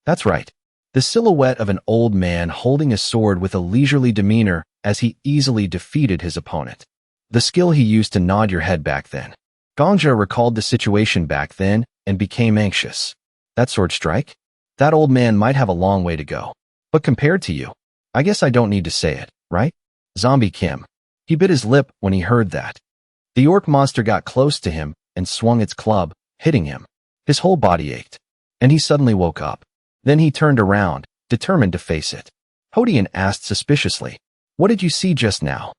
That's right. The silhouette of an old man holding a sword with a leisurely demeanor as he easily defeated his opponent. The skill he used to nod your head back then. Gongja recalled the situation back then and became anxious. That sword strike? That old man might have a long way to go. But compared to you, I guess I don't need to say it, right? Zombie Kim. He bit his lip when he heard that. The orc monster got close to him and swung its club, hitting him. His whole body ached, and he suddenly woke up. Then he turned around, determined to face it. Hodian asked suspiciously, "What did you see just now?"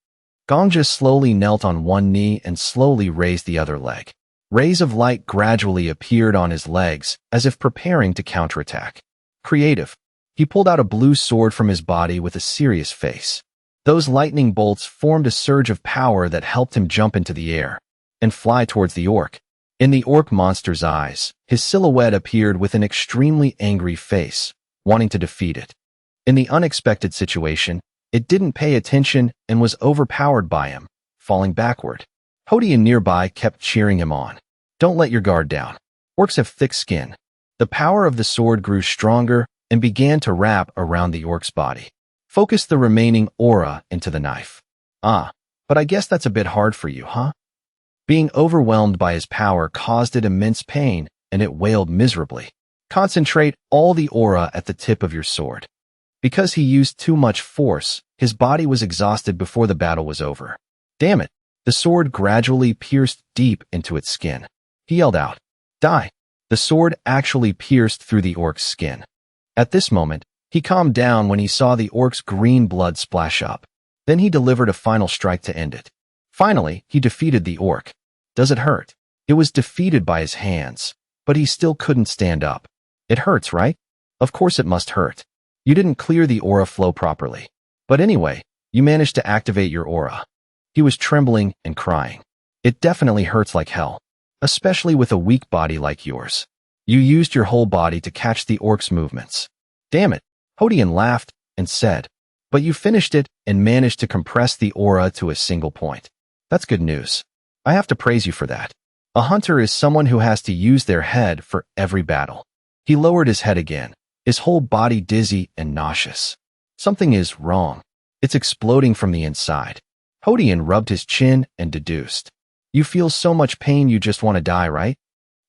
Gongja slowly knelt on one knee and slowly raised the other leg. Rays of light gradually appeared on his legs, as if preparing to counterattack. Creative. He pulled out a blue sword from his body with a serious face. Those lightning bolts formed a surge of power that helped him jump into the air and fly towards the orc. In the orc monster's eyes, his silhouette appeared with an extremely angry face, wanting to defeat it. In the unexpected situation, it didn't pay attention and was overpowered by him, falling backward. Hodian nearby kept cheering him on. "Don't let your guard down. Orcs have thick skin." The power of the sword grew stronger and began to wrap around the orc's body. Focus the remaining aura into the knife. "Ah, but I guess that's a bit hard for you, huh?" Being overwhelmed by his power caused it immense pain, and it wailed miserably. "Concentrate all the aura at the tip of your sword." Because he used too much force, his body was exhausted before the battle was over. Damn it! The sword gradually pierced deep into its skin. He yelled out, "Die!" The sword actually pierced through the orc's skin. At this moment, he calmed down when he saw the orc's green blood splash up. Then he delivered a final strike to end it. Finally, he defeated the orc. Does it hurt? It was defeated by his hands, but he still couldn't stand up. It hurts, right? Of course it must hurt. You didn't clear the aura flow properly. But anyway, you managed to activate your aura. He was trembling and crying. It definitely hurts like hell, especially with a weak body like yours. You used your whole body to catch the orc's movements. Damn it, Hodian laughed and said, "But you finished it and managed to compress the aura to a single point. That's good news. I have to praise you for that." A hunter is someone who has to use their head for every battle. He lowered his head again, his whole body dizzy and nauseous. Something is wrong. It's exploding from the inside. Hodian rubbed his chin and deduced, "You feel so much pain you just want to die, right?"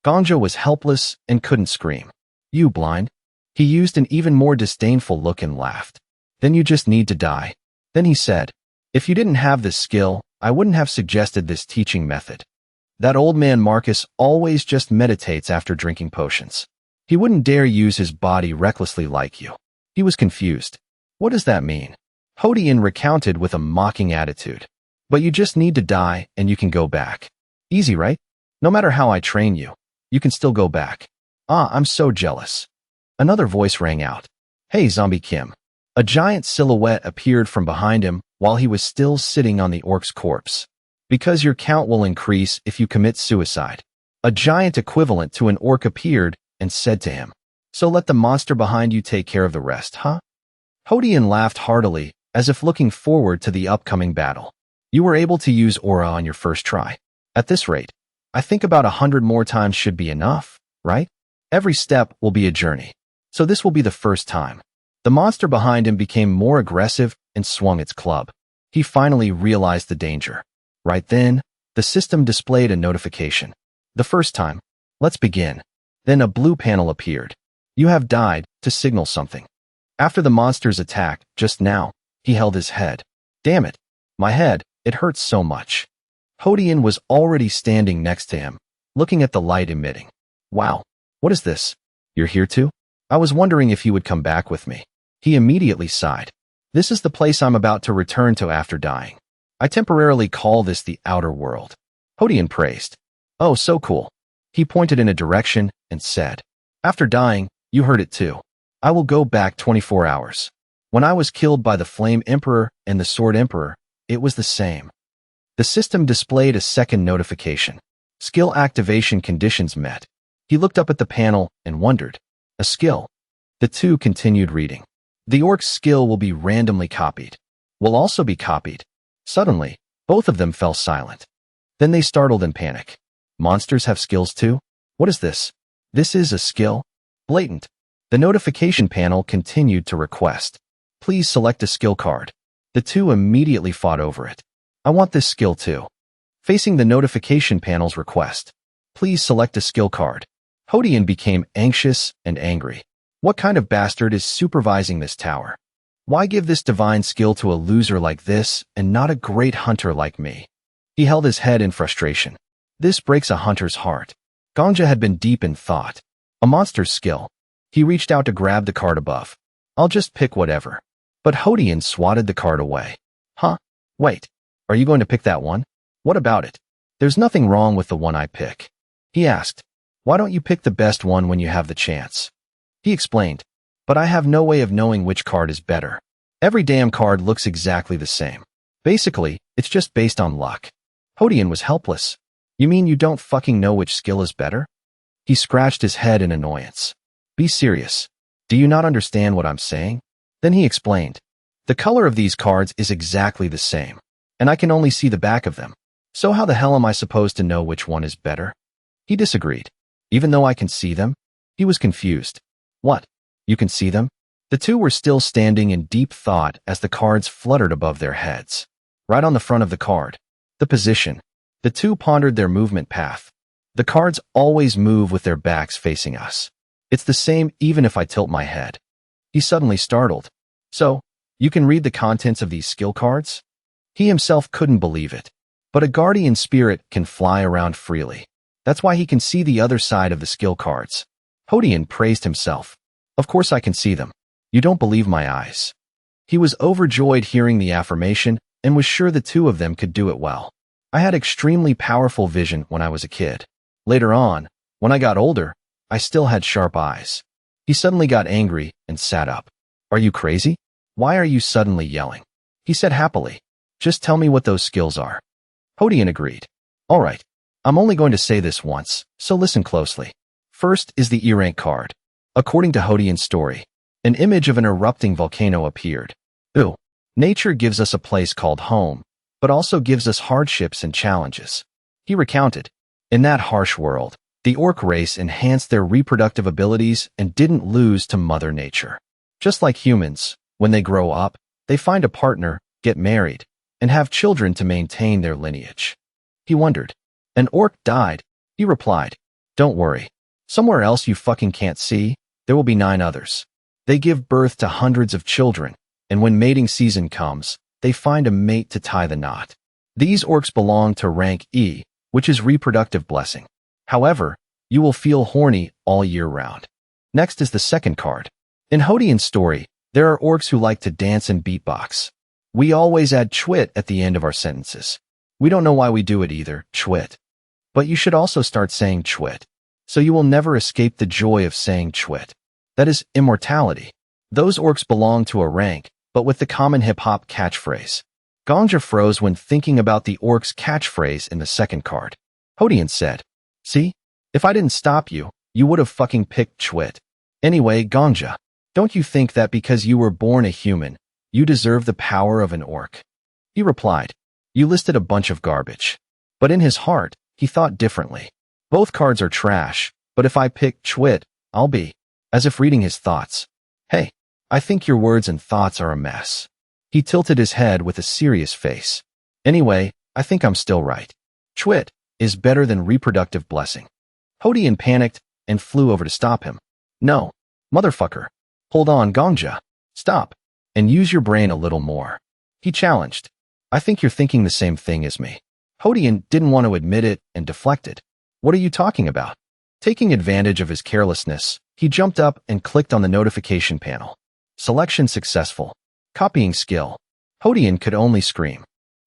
Gongja was helpless and couldn't scream. "You blind?" He used an even more disdainful look and laughed. "Then you just need to die." Then he said, "If you didn't have this skill, I wouldn't have suggested this teaching method. That old man Marcus always just meditates after drinking potions. He wouldn't dare use his body recklessly like you." He was confused. "What does that mean?" Hodian recounted with a mocking attitude. "But you just need to die and you can go back. Easy, right? No matter how I train you, you can still go back." "Ah, I'm so jealous." Another voice rang out. "Hey, Zombie Kim." A giant silhouette appeared from behind him while he was still sitting on the orc's corpse. "Because your count will increase if you commit suicide." A giant equivalent to an orc appeared and said to him, "So let the monster behind you take care of the rest, huh?" Hodian laughed heartily, as if looking forward to the upcoming battle. "You were able to use aura on your first try. At this rate, I think about 100 more times should be enough, right? Every step will be a journey. So this will be the first time." The monster behind him became more aggressive and swung its club. He finally realized the danger. Right then, the system displayed a notification. "The first time. Let's begin." Then a blue panel appeared. "You have died," to signal something. After the monster's attack, just now, he held his head. "Damn it. My head, it hurts so much." Hodian was already standing next to him, looking at the light emitting. "Wow. What is this? You're here too? I was wondering if you would come back with me." He immediately sighed. "This is the place I'm about to return to after dying. I temporarily call this the outer world." Hodian praised. "Oh, so cool." He pointed in a direction and said, "After dying, you heard it too. I will go back 24 hours. When I was killed by the Flame Emperor and the Sword Emperor, it was the same." The system displayed a second notification. Skill activation conditions met. He looked up at the panel and wondered, "A skill?" The two continued reading. "The orc's skill will be randomly copied. Will also be copied." Suddenly, both of them fell silent. Then they startled in panic. "Monsters have skills too? What is this? This is a skill? Blatant." The notification panel continued to request, "Please select a skill card." The two immediately fought over it. "I want this skill too." Facing the notification panel's request, "Please select a skill card." Hodian became anxious and angry. What kind of bastard is supervising this tower? Why give this divine skill to a loser like this and not a great hunter like me? He held his head in frustration. This breaks a hunter's heart. Gongja had been deep in thought. A monster's skill. He reached out to grab the card above. "I'll just pick whatever." But Hodian swatted the card away. "Huh? Wait. Are you going to pick that one? What about it? There's nothing wrong with the one I pick." He asked. "Why don't you pick the best one when you have the chance?" He explained. "But I have no way of knowing which card is better. Every damn card looks exactly the same. Basically, it's just based on luck." Hodian was helpless. "You mean you don't fucking know which skill is better?" He scratched his head in annoyance. "Be serious. Do you not understand what I'm saying?" Then he explained. "The color of these cards is exactly the same, and I can only see the back of them. So how the hell am I supposed to know which one is better?" He disagreed. "Even though I can see them?" He was confused. "What? You can see them?" The two were still standing in deep thought as the cards fluttered above their heads. Right on the front of the card. The position. The two pondered their movement path. "The cards always move with their backs facing us. It's the same even if I tilt my head." He suddenly startled. "So, you can read the contents of these skill cards?" He himself couldn't believe it. But a guardian spirit can fly around freely. That's why he can see the other side of the skill cards. Hodian praised himself. "Of course I can see them. You don't believe my eyes." He was overjoyed hearing the affirmation and was sure the two of them could do it well. "I had extremely powerful vision when I was a kid. Later on, when I got older, I still had sharp eyes." He suddenly got angry and sat up. "Are you crazy? Why are you suddenly yelling?" He said happily. "Just tell me what those skills are." Hodian agreed. "All right. I'm only going to say this once, so listen closely. First is the E-rank card. According to Hodian's story, an image of an erupting volcano appeared. Ooh, nature gives us a place called home, but also gives us hardships and challenges." He recounted. "In that harsh world, the orc race enhanced their reproductive abilities and didn't lose to Mother Nature. Just like humans, when they grow up, they find a partner, get married, and have children to maintain their lineage." He wondered. "An orc died?" He replied. "Don't worry. Somewhere else you fucking can't see, there will be 9 others. They give birth to hundreds of children, and when mating season comes, they find a mate to tie the knot. These orcs belong to rank E, which is reproductive blessing. However, you will feel horny all year round." Next is the second card. In Hodian's story, there are orcs who like to dance and beatbox. We always add chwit at the end of our sentences. We don't know why we do it either, chwit. But you should also start saying chwit, so you will never escape the joy of saying chwit. That is immortality. Those orcs belong to a rank, but with the common hip-hop catchphrase. Gongja froze when thinking about the orc's catchphrase in the second card. Hodian said, "See? If I didn't stop you, you would have fucking picked chwit. Anyway, Gongja, don't you think that because you were born a human, you deserve the power of an orc?" He replied, "You listed a bunch of garbage." But in his heart, he thought differently. "Both cards are trash, but if I pick chwit, I'll be." As if reading his thoughts. "Hey, I think your words and thoughts are a mess." He tilted his head with a serious face. "Anyway, I think I'm still right. Chwit is better than reproductive blessing." Hodian panicked and flew over to stop him. "No, motherfucker. Hold on, Gongja. Stop, and use your brain a little more." He challenged. "I think you're thinking the same thing as me." Hodian didn't want to admit it and deflected. "What are you talking about?" Taking advantage of his carelessness, he jumped up and clicked on the notification panel. Selection successful. Copying skill. Hodian could only scream.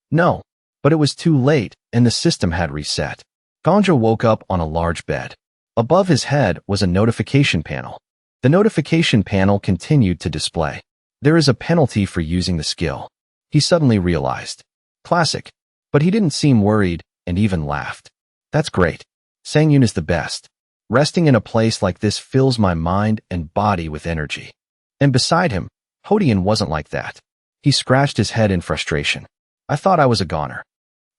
No, but it was too late and the system had reset. Gongja woke up on a large bed. Above his head was a notification panel. The notification panel continued to display. "There is a penalty for using the skill." He suddenly realized. Classic. But he didn't seem worried and even laughed. "That's great. Sangyun is the best. Resting in a place like this fills my mind and body with energy." And beside him, Hodian wasn't like that. He scratched his head in frustration. "I thought I was a goner."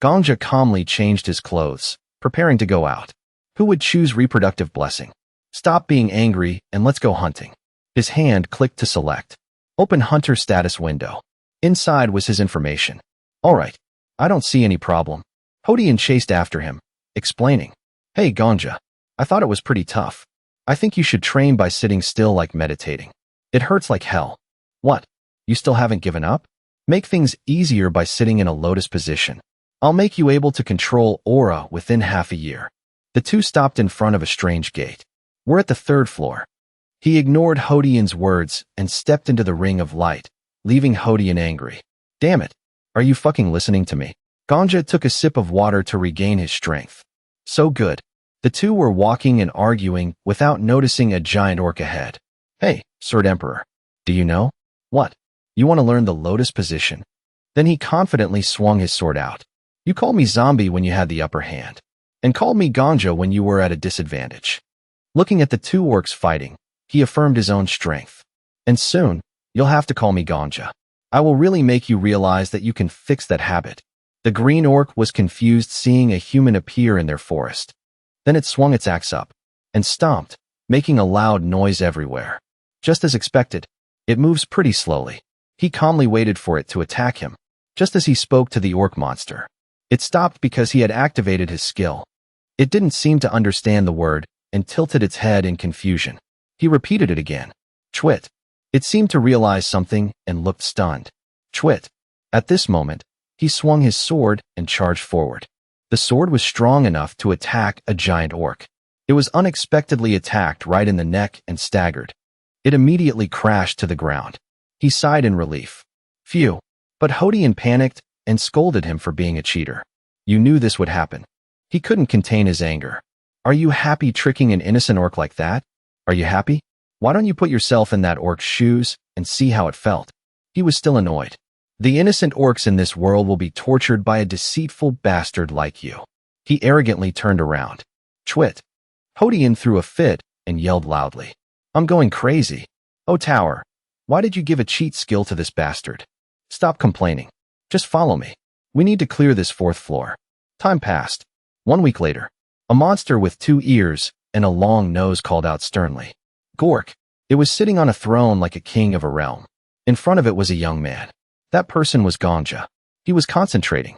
Gongja calmly changed his clothes, preparing to go out. Who would choose reproductive blessing? "Stop being angry and let's go hunting." His hand clicked to select. Open hunter status window. Inside was his information. "All right. I don't see any problem." Hodian chased after him, explaining, "Hey, Ganja, I thought it was pretty tough. I think you should train by sitting still like meditating. It hurts like hell." "What? You still haven't given up? Make things easier by sitting in a lotus position. I'll make you able to control aura within half a year." The two stopped in front of a strange gate. "We're at the 3rd floor." He ignored Hodian's words and stepped into the ring of light, leaving Hodian angry. "Damn it. Are you fucking listening to me?" Ganja took a sip of water to regain his strength. So good. The two were walking and arguing without noticing a giant orc ahead. "Hey, Sword Emperor. Do you know?" "What? You want to learn the lotus position?" Then he confidently swung his sword out. "You called me zombie when you had the upper hand, and called me Ganja when you were at a disadvantage." Looking at the two orcs fighting, he affirmed his own strength. "And soon, you'll have to call me Ganja. I will really make you realize that you can fix that habit." The green orc was confused seeing a human appear in their forest. Then it swung its axe up and stomped, making a loud noise everywhere. Just as expected, it moves pretty slowly. He calmly waited for it to attack him. Just as he spoke to the orc monster, it stopped because he had activated his skill. It didn't seem to understand the word and tilted its head in confusion. He repeated it again. "Chwit." It seemed to realize something and looked stunned. "Chwit." At this moment, he swung his sword and charged forward. The sword was strong enough to attack a giant orc. It was unexpectedly attacked right in the neck and staggered. It immediately crashed to the ground. He sighed in relief. Phew. But Hodian panicked and scolded him for being a cheater. "You knew this would happen." He couldn't contain his anger. "Are you happy tricking an innocent orc like that? Are you happy? Why don't you put yourself in that orc's shoes and see how it felt?" He was still annoyed. "The innocent orcs in this world will be tortured by a deceitful bastard like you." He arrogantly turned around. "Chwit." Hodian threw a fit and yelled loudly. "I'm going crazy. Oh, Tower, why did you give a cheat skill to this bastard? Stop complaining. Just follow me. We need to clear this 4th floor." Time passed. 1 week later, a monster with 2 ears and a long nose called out sternly. "Gork." It was sitting on a throne like a king of a realm. In front of it was a young man. That person was Ganja. He was concentrating,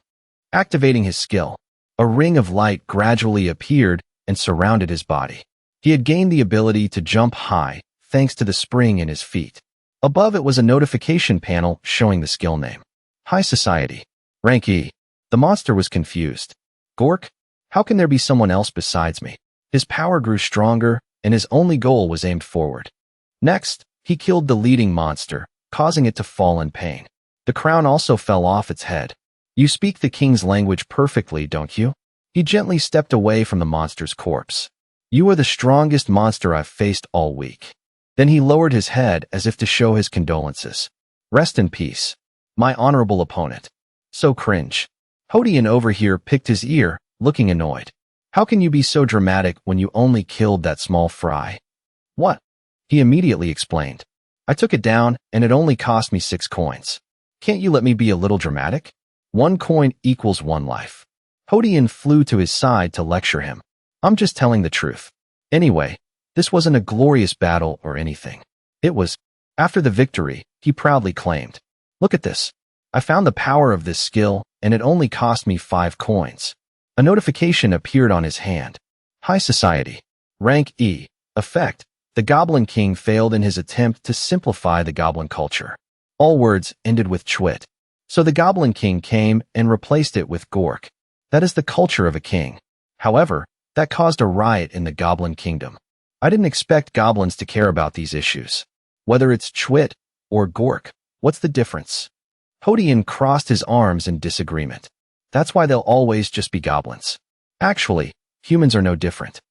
activating his skill. A ring of light gradually appeared and surrounded his body. He had gained the ability to jump high thanks to the spring in his feet. Above it was a notification panel showing the skill name. High Society. Rank E. The monster was confused. "Gork? How can there be someone else besides me?" His power grew stronger, and his only goal was aimed forward. Next, he killed the leading monster, causing it to fall in pain. The crown also fell off its head. "You speak the king's language perfectly, don't you?" He gently stepped away from the monster's corpse. "You are the strongest monster I've faced all week." Then he lowered his head as if to show his condolences. "Rest in peace, my honorable opponent." So cringe. Hodian over here picked his ear, looking annoyed. "How can you be so dramatic when you only killed that small fry?" "What?" He immediately explained. "I took it down, and it only cost me 6 coins. Can't you let me be a little dramatic? 1 coin equals 1 life." Hodian flew to his side to lecture him. "I'm just telling the truth. Anyway, this wasn't a glorious battle or anything. It was." After the victory, he proudly claimed, "Look at this. I found the power of this skill, and it only cost me 5 coins. A notification appeared on his hand. High Society. Rank E. Effect. The Goblin King failed in his attempt to simplify the goblin culture. All words ended with Chwit. So the Goblin King came and replaced it with Gork. That is the culture of a king. However, that caused a riot in the Goblin Kingdom. I didn't expect goblins to care about these issues. Whether it's Chwit or Gork, what's the difference?" Hodian crossed his arms in disagreement. "That's why they'll always just be goblins. Actually, humans are no different."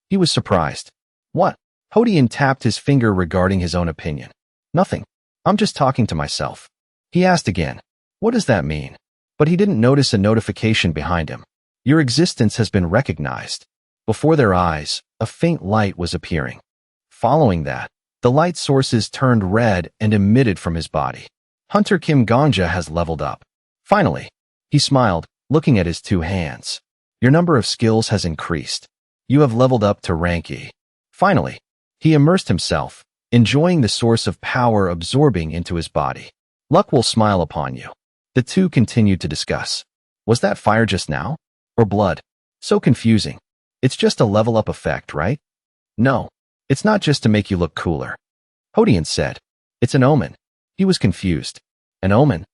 He was surprised. "What?" Hodian tapped his finger regarding his own opinion. "Nothing. I'm just talking to myself." He asked again, "What does that mean?" But he didn't notice a notification behind him. "Your existence has been recognized." Before their eyes, a faint light was appearing. Following that, the light sources turned red and emitted from his body. Hunter Kim Ganja has leveled up. Finally, he smiled, looking at his 2 hands. "Your number of skills has increased. You have leveled up to rank E." Finally, he immersed himself, enjoying the source of power absorbing into his body. "Luck will smile upon you." The two continued to discuss. "Was that fire just now?" Or blood? So confusing. It's just a level up effect, right? No. It's not just to make you look cooler. Hodian said. It's an omen. He was confused. An omen?